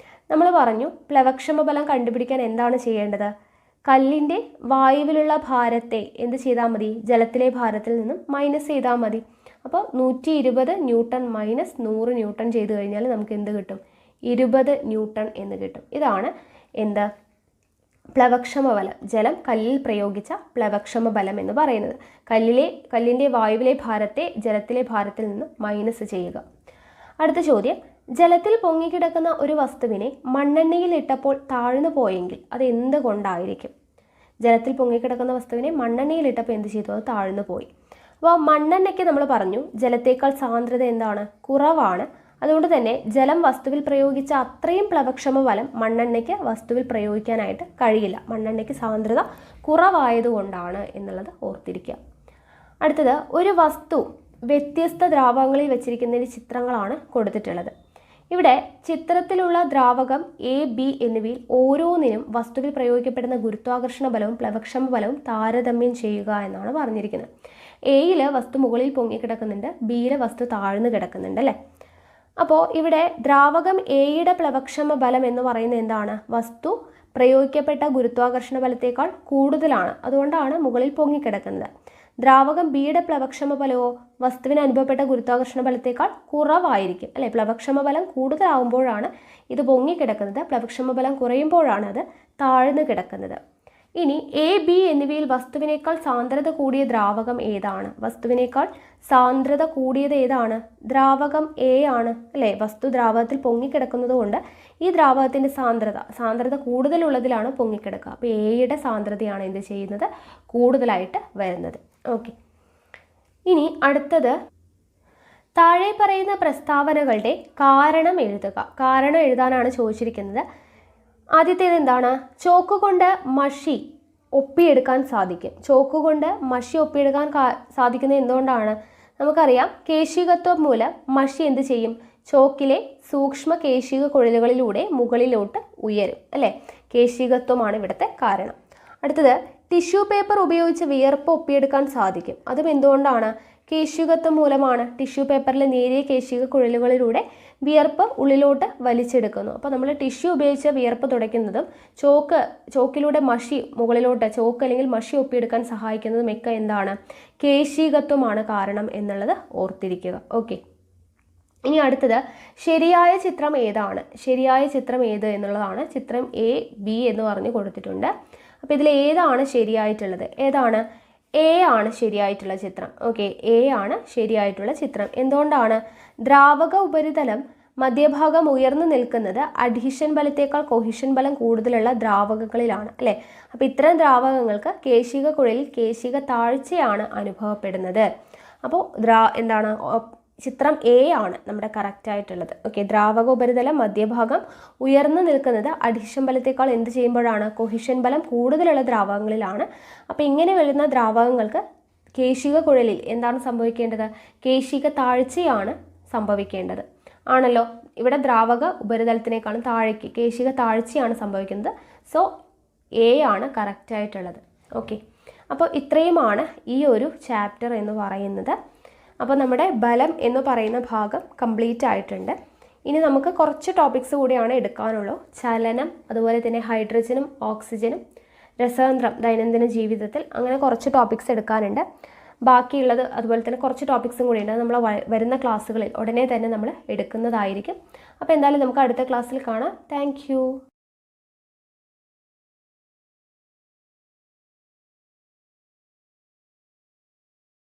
നമ്മൾ പറഞ്ഞു പ്ലവക്ഷമ ബലം കണ്ടുപിടിക്കാൻ എന്താണ് ചെയ്യേണ്ടത്? കല്ലിൻ്റെ വായുവിലുള്ള ഭാരത്തെ എന്ത് ചെയ്താൽ മതി? ജലത്തിലെ ഭാരത്തിൽ നിന്നും മൈനസ് ചെയ്താൽ മതി. അപ്പോൾ 120 ന്യൂട്ടൺ മൈനസ് 100 ന്യൂട്ടൺ ചെയ്ത് കഴിഞ്ഞാൽ നമുക്ക് എന്ത് കിട്ടും? 20 ന്യൂട്ടൺ എന്ന് കിട്ടും. ഇതാണ് എന്ത്? പ്ലവക്ഷമ ബലം. ജലം കല്ലിൽ പ്രയോഗിച്ച പ്ലവക്ഷമ ബലം എന്ന് പറയുന്നത്. കല്ലിൻ്റെ വായുവിലെ ഭാരത്തെ ജലത്തിലെ ഭാരത്തിൽ നിന്ന് മൈനസ് ചെയ്യുക. അടുത്ത ചോദ്യം, ജലത്തിൽ പൊങ്ങിക്കിടക്കുന്ന ഒരു വസ്തുവിനെ മണ്ണെണ്ണയിൽ ഇട്ടപ്പോൾ താഴ്ന്നു പോയെങ്കിൽ അത് എന്തുകൊണ്ടായിരിക്കും? ജലത്തിൽ പൊങ്ങിക്കിടക്കുന്ന വസ്തുവിനെ മണ്ണെണ്ണയിൽ ഇട്ടപ്പോൾ എന്ത് ചെയ്തു? അത് താഴ്ന്നു പോയി. അപ്പോൾ മണ്ണെണ്ണയ്ക്ക് നമ്മൾ പറഞ്ഞു ജലത്തേക്കാൾ സാന്ദ്രത എന്താണ്? കുറവാണ്. അതുകൊണ്ട് തന്നെ ജലം വസ്തുവിൽ പ്രയോഗിച്ച അത്രയും പ്ലവക്ഷമ ബലം മണ്ണെണ്ണയ്ക്ക് വസ്തുവിൽ പ്രയോഗിക്കാനായിട്ട് കഴിയില്ല. മണ്ണെണ്ണയ്ക്ക് സാന്ദ്രത കുറവായതുകൊണ്ടാണ് എന്നുള്ളത് ഓർത്തിരിക്കുക. അടുത്തത്, ഒരു വസ്തു വ്യത്യസ്ത ദ്രാവകങ്ങളിൽ വെച്ചിരിക്കുന്ന ചിത്രങ്ങളാണ് കൊടുത്തിട്ടുള്ളത്. ഇവിടെ ചിത്രത്തിലുള്ള ദ്രാവകം എ, ബി എന്നിവയിൽ ഓരോന്നിനും വസ്തുവിൽ പ്രയോഗിക്കപ്പെടുന്ന ഗുരുത്വാകർഷണ ബലവും പ്ലവക്ഷമ ബലവും താരതമ്യം ചെയ്യുക എന്നാണ് പറഞ്ഞിരിക്കുന്നത്. എയിൽ വസ്തു മുകളിൽ പൊങ്ങിക്കിടക്കുന്നുണ്ട്, ബിയിലെ വസ്തു താഴ്ന്നു കിടക്കുന്നുണ്ട് അല്ലേ? അപ്പോൾ ഇവിടെ ദ്രാവകം എയുടെ പ്ലവക്ഷമ ബലം എന്ന് പറയുന്നത് എന്താണ്? വസ്തു പ്രയോഗിക്കപ്പെട്ട ഗുരുത്വാകർഷണ ബലത്തേക്കാൾ കൂടുതലാണ്, അതുകൊണ്ടാണ് മുകളിൽ പൊങ്ങിക്കിടക്കുന്നത്. ദ്രാവകം ബിയുടെ പ്ലവക്ഷമ ബലമോ വസ്തുവിന് അനുഭവപ്പെട്ട ഗുരുത്വാകർഷണ ബലത്തേക്കാൾ കുറവായിരിക്കും അല്ലെ? പ്ലവക്ഷമ ബലം കൂടുതലാവുമ്പോഴാണ് ഇത് പൊങ്ങിക്കിടക്കുന്നത്, പ്ലവക്ഷമ ബലം കുറയുമ്പോഴാണ് അത് താഴ്ന്നു കിടക്കുന്നത്. ഇനി എ, ബി എന്നിവയിൽ വസ്തുവിനേക്കാൾ സാന്ദ്രത കൂടിയ ദ്രാവകം ഏതാണ്? വസ്തുവിനേക്കാൾ സാന്ദ്രത കൂടിയത് ഏതാണ്? ദ്രാവകം എ ആണ് അല്ലേ? വസ്തു ദ്രാവകത്തിൽ പൊങ്ങിക്കിടക്കുന്നത് കൊണ്ട് ഈ ദ്രാവകത്തിൻ്റെ സാന്ദ്രത കൂടുതലുള്ളതിലാണ് പൊങ്ങിക്കിടക്കുക. അപ്പോൾ എയുടെ സാന്ദ്രതയാണ് എന്ത് ചെയ്യുന്നത്? കൂടുതലായിട്ട് വരുന്നത്. ഓക്കെ, ഇനി അടുത്തത്, താഴെ പറയുന്ന പ്രസ്താവനകളുടെ കാരണം എഴുതുക. കാരണം എഴുതാനാണ് ചോദിച്ചിരിക്കുന്നത്. ആദ്യത്തേത് എന്താണ്? ചോക്ക് കൊണ്ട് മഷി ഒപ്പിയെടുക്കാൻ സാധിക്കും. ചോക്ക് കൊണ്ട് മഷി ഒപ്പിയെടുക്കാൻ സാധിക്കുന്നത് എന്തുകൊണ്ടാണ്? നമുക്കറിയാം, കേശികത്വം മൂലം മഷി എന്ത് ചെയ്യും? ചോക്കിലെ സൂക്ഷ്മ കേശിക കുഴലുകളിലൂടെ മുകളിലോട്ട് ഉയരും അല്ലേ? കേശികത്വമാണ് ഇവിടുത്തെ കാരണം. അടുത്തത്, ടിഷ്യൂ പേപ്പർ ഉപയോഗിച്ച് വിയർപ്പ് ഒപ്പിയെടുക്കാൻ സാധിക്കും. അതും എന്തുകൊണ്ടാണ്? കേശികത്വം മൂലമാണ്. ടിഷ്യൂ പേപ്പറിലെ നേരിയ കേശിക കുഴലുകളിലൂടെ വിയർപ്പ് ഉള്ളിലോട്ട് വലിച്ചെടുക്കുന്നു. അപ്പോൾ നമ്മൾ ടിഷ്യൂ ഉപയോഗിച്ച് വിയർപ്പ് തുടയ്ക്കുന്നതും ചോക്കിലൂടെ മഷി മുകളിലോട്ട് ചോക്ക് അല്ലെങ്കിൽ മഷി ഒപ്പിയെടുക്കാൻ സഹായിക്കുന്നതും ഒക്കെ എന്താണ്? കേശികത്വമാണ് കാരണം എന്നുള്ളത് ഓർത്തിരിക്കുക. ഓക്കെ, ഇനി അടുത്തത്, ശരിയായ ചിത്രം ഏതാണ്? ശരിയായ ചിത്രം ഏത് എന്നുള്ളതാണ്. ചിത്രം എ, ബി എന്ന് പറഞ്ഞ് കൊടുത്തിട്ടുണ്ട്. അപ്പോൾ ഇതിൽ ഏതാണ് ശരിയായിട്ടുള്ളത്? ഏതാണ്? എ ആണ് ശരിയായിട്ടുള്ള ചിത്രം. ഓക്കെ, എ ആണ് ശരിയായിട്ടുള്ള ചിത്രം. എന്തുകൊണ്ടാണ്? ദ്രാവക ഉപരിതലം മധ്യഭാഗം ഉയർന്നു നിൽക്കുന്നത് അഡീഷൻ ബലത്തേക്കാൾ കൊഹിഷൻ ബലം കൂടുതലുള്ള ദ്രാവകങ്ങളിലാണ് അല്ലേ? അപ്പോൾ ഇത്തരം ദ്രാവകങ്ങൾക്ക് കേശിക കുഴലിൽ കേശിക താഴ്ചയാണ് അനുഭവപ്പെടുന്നത്. അപ്പോൾ എന്താണ്? ചിത്രം എ ആണ് നമ്മുടെ കറക്റ്റ് ആയിട്ടുള്ളത്. ഓക്കെ, ദ്രാവക ഉപരിതലം മധ്യഭാഗം ഉയർന്നു നിൽക്കുന്നത് അഡീഷൻ ബലത്തേക്കാൾ എന്ത് ചെയ്യുമ്പോഴാണ്? കൊഹിഷൻ ബലം കൂടുതലുള്ള ദ്രാവകങ്ങളിലാണ്. അപ്പോൾ ഇങ്ങനെ വരുന്ന ദ്രാവകങ്ങൾക്ക് കേശിക കുഴലിൽ എന്താണ് സംഭവിക്കേണ്ടത്? കേശിക താഴ്ചയാണ് സംഭവിക്കേണ്ടത് ആണല്ലോ. ഇവിടെ ദ്രാവക ഉപരിതലത്തിനേക്കാളും താഴേക്ക് കേശിക താഴ്ചയാണ് സംഭവിക്കുന്നത്. സോ എ ആണ് കറക്റ്റ് ആയിട്ടുള്ളത്. ഓക്കെ, അപ്പോൾ ഇത്രയുമാണ് ഈ ഒരു ചാപ്റ്റർ എന്ന് പറയുന്നത്. അപ്പോൾ നമ്മുടെ ബലം എന്ന് പറയുന്ന ഭാഗം കംപ്ലീറ്റ് ആയിട്ടുണ്ട്. ഇനി നമുക്ക് കുറച്ച് ടോപ്പിക്സ് കൂടിയാണ് എടുക്കാനുള്ളൂ. ചലനം, അതുപോലെ തന്നെ ഹൈഡ്രജനും ഓക്സിജനും, രസതന്ത്രം ദൈനംദിന ജീവിതത്തിൽ, അങ്ങനെ കുറച്ച് ടോപ്പിക്സ് എടുക്കാനുണ്ട്. ബാക്കിയുള്ളത് അതുപോലെ തന്നെ കുറച്ച് ടോപ്പിക്സും കൂടി ഉണ്ട്. നമ്മൾ വരുന്ന ക്ലാസ്സുകളിൽ ഉടനെ തന്നെ നമ്മൾ എടുക്കുന്നതായിരിക്കും. അപ്പോൾ എന്തായാലും നമുക്ക് അടുത്ത ക്ലാസ്സിൽ കാണാം. താങ്ക്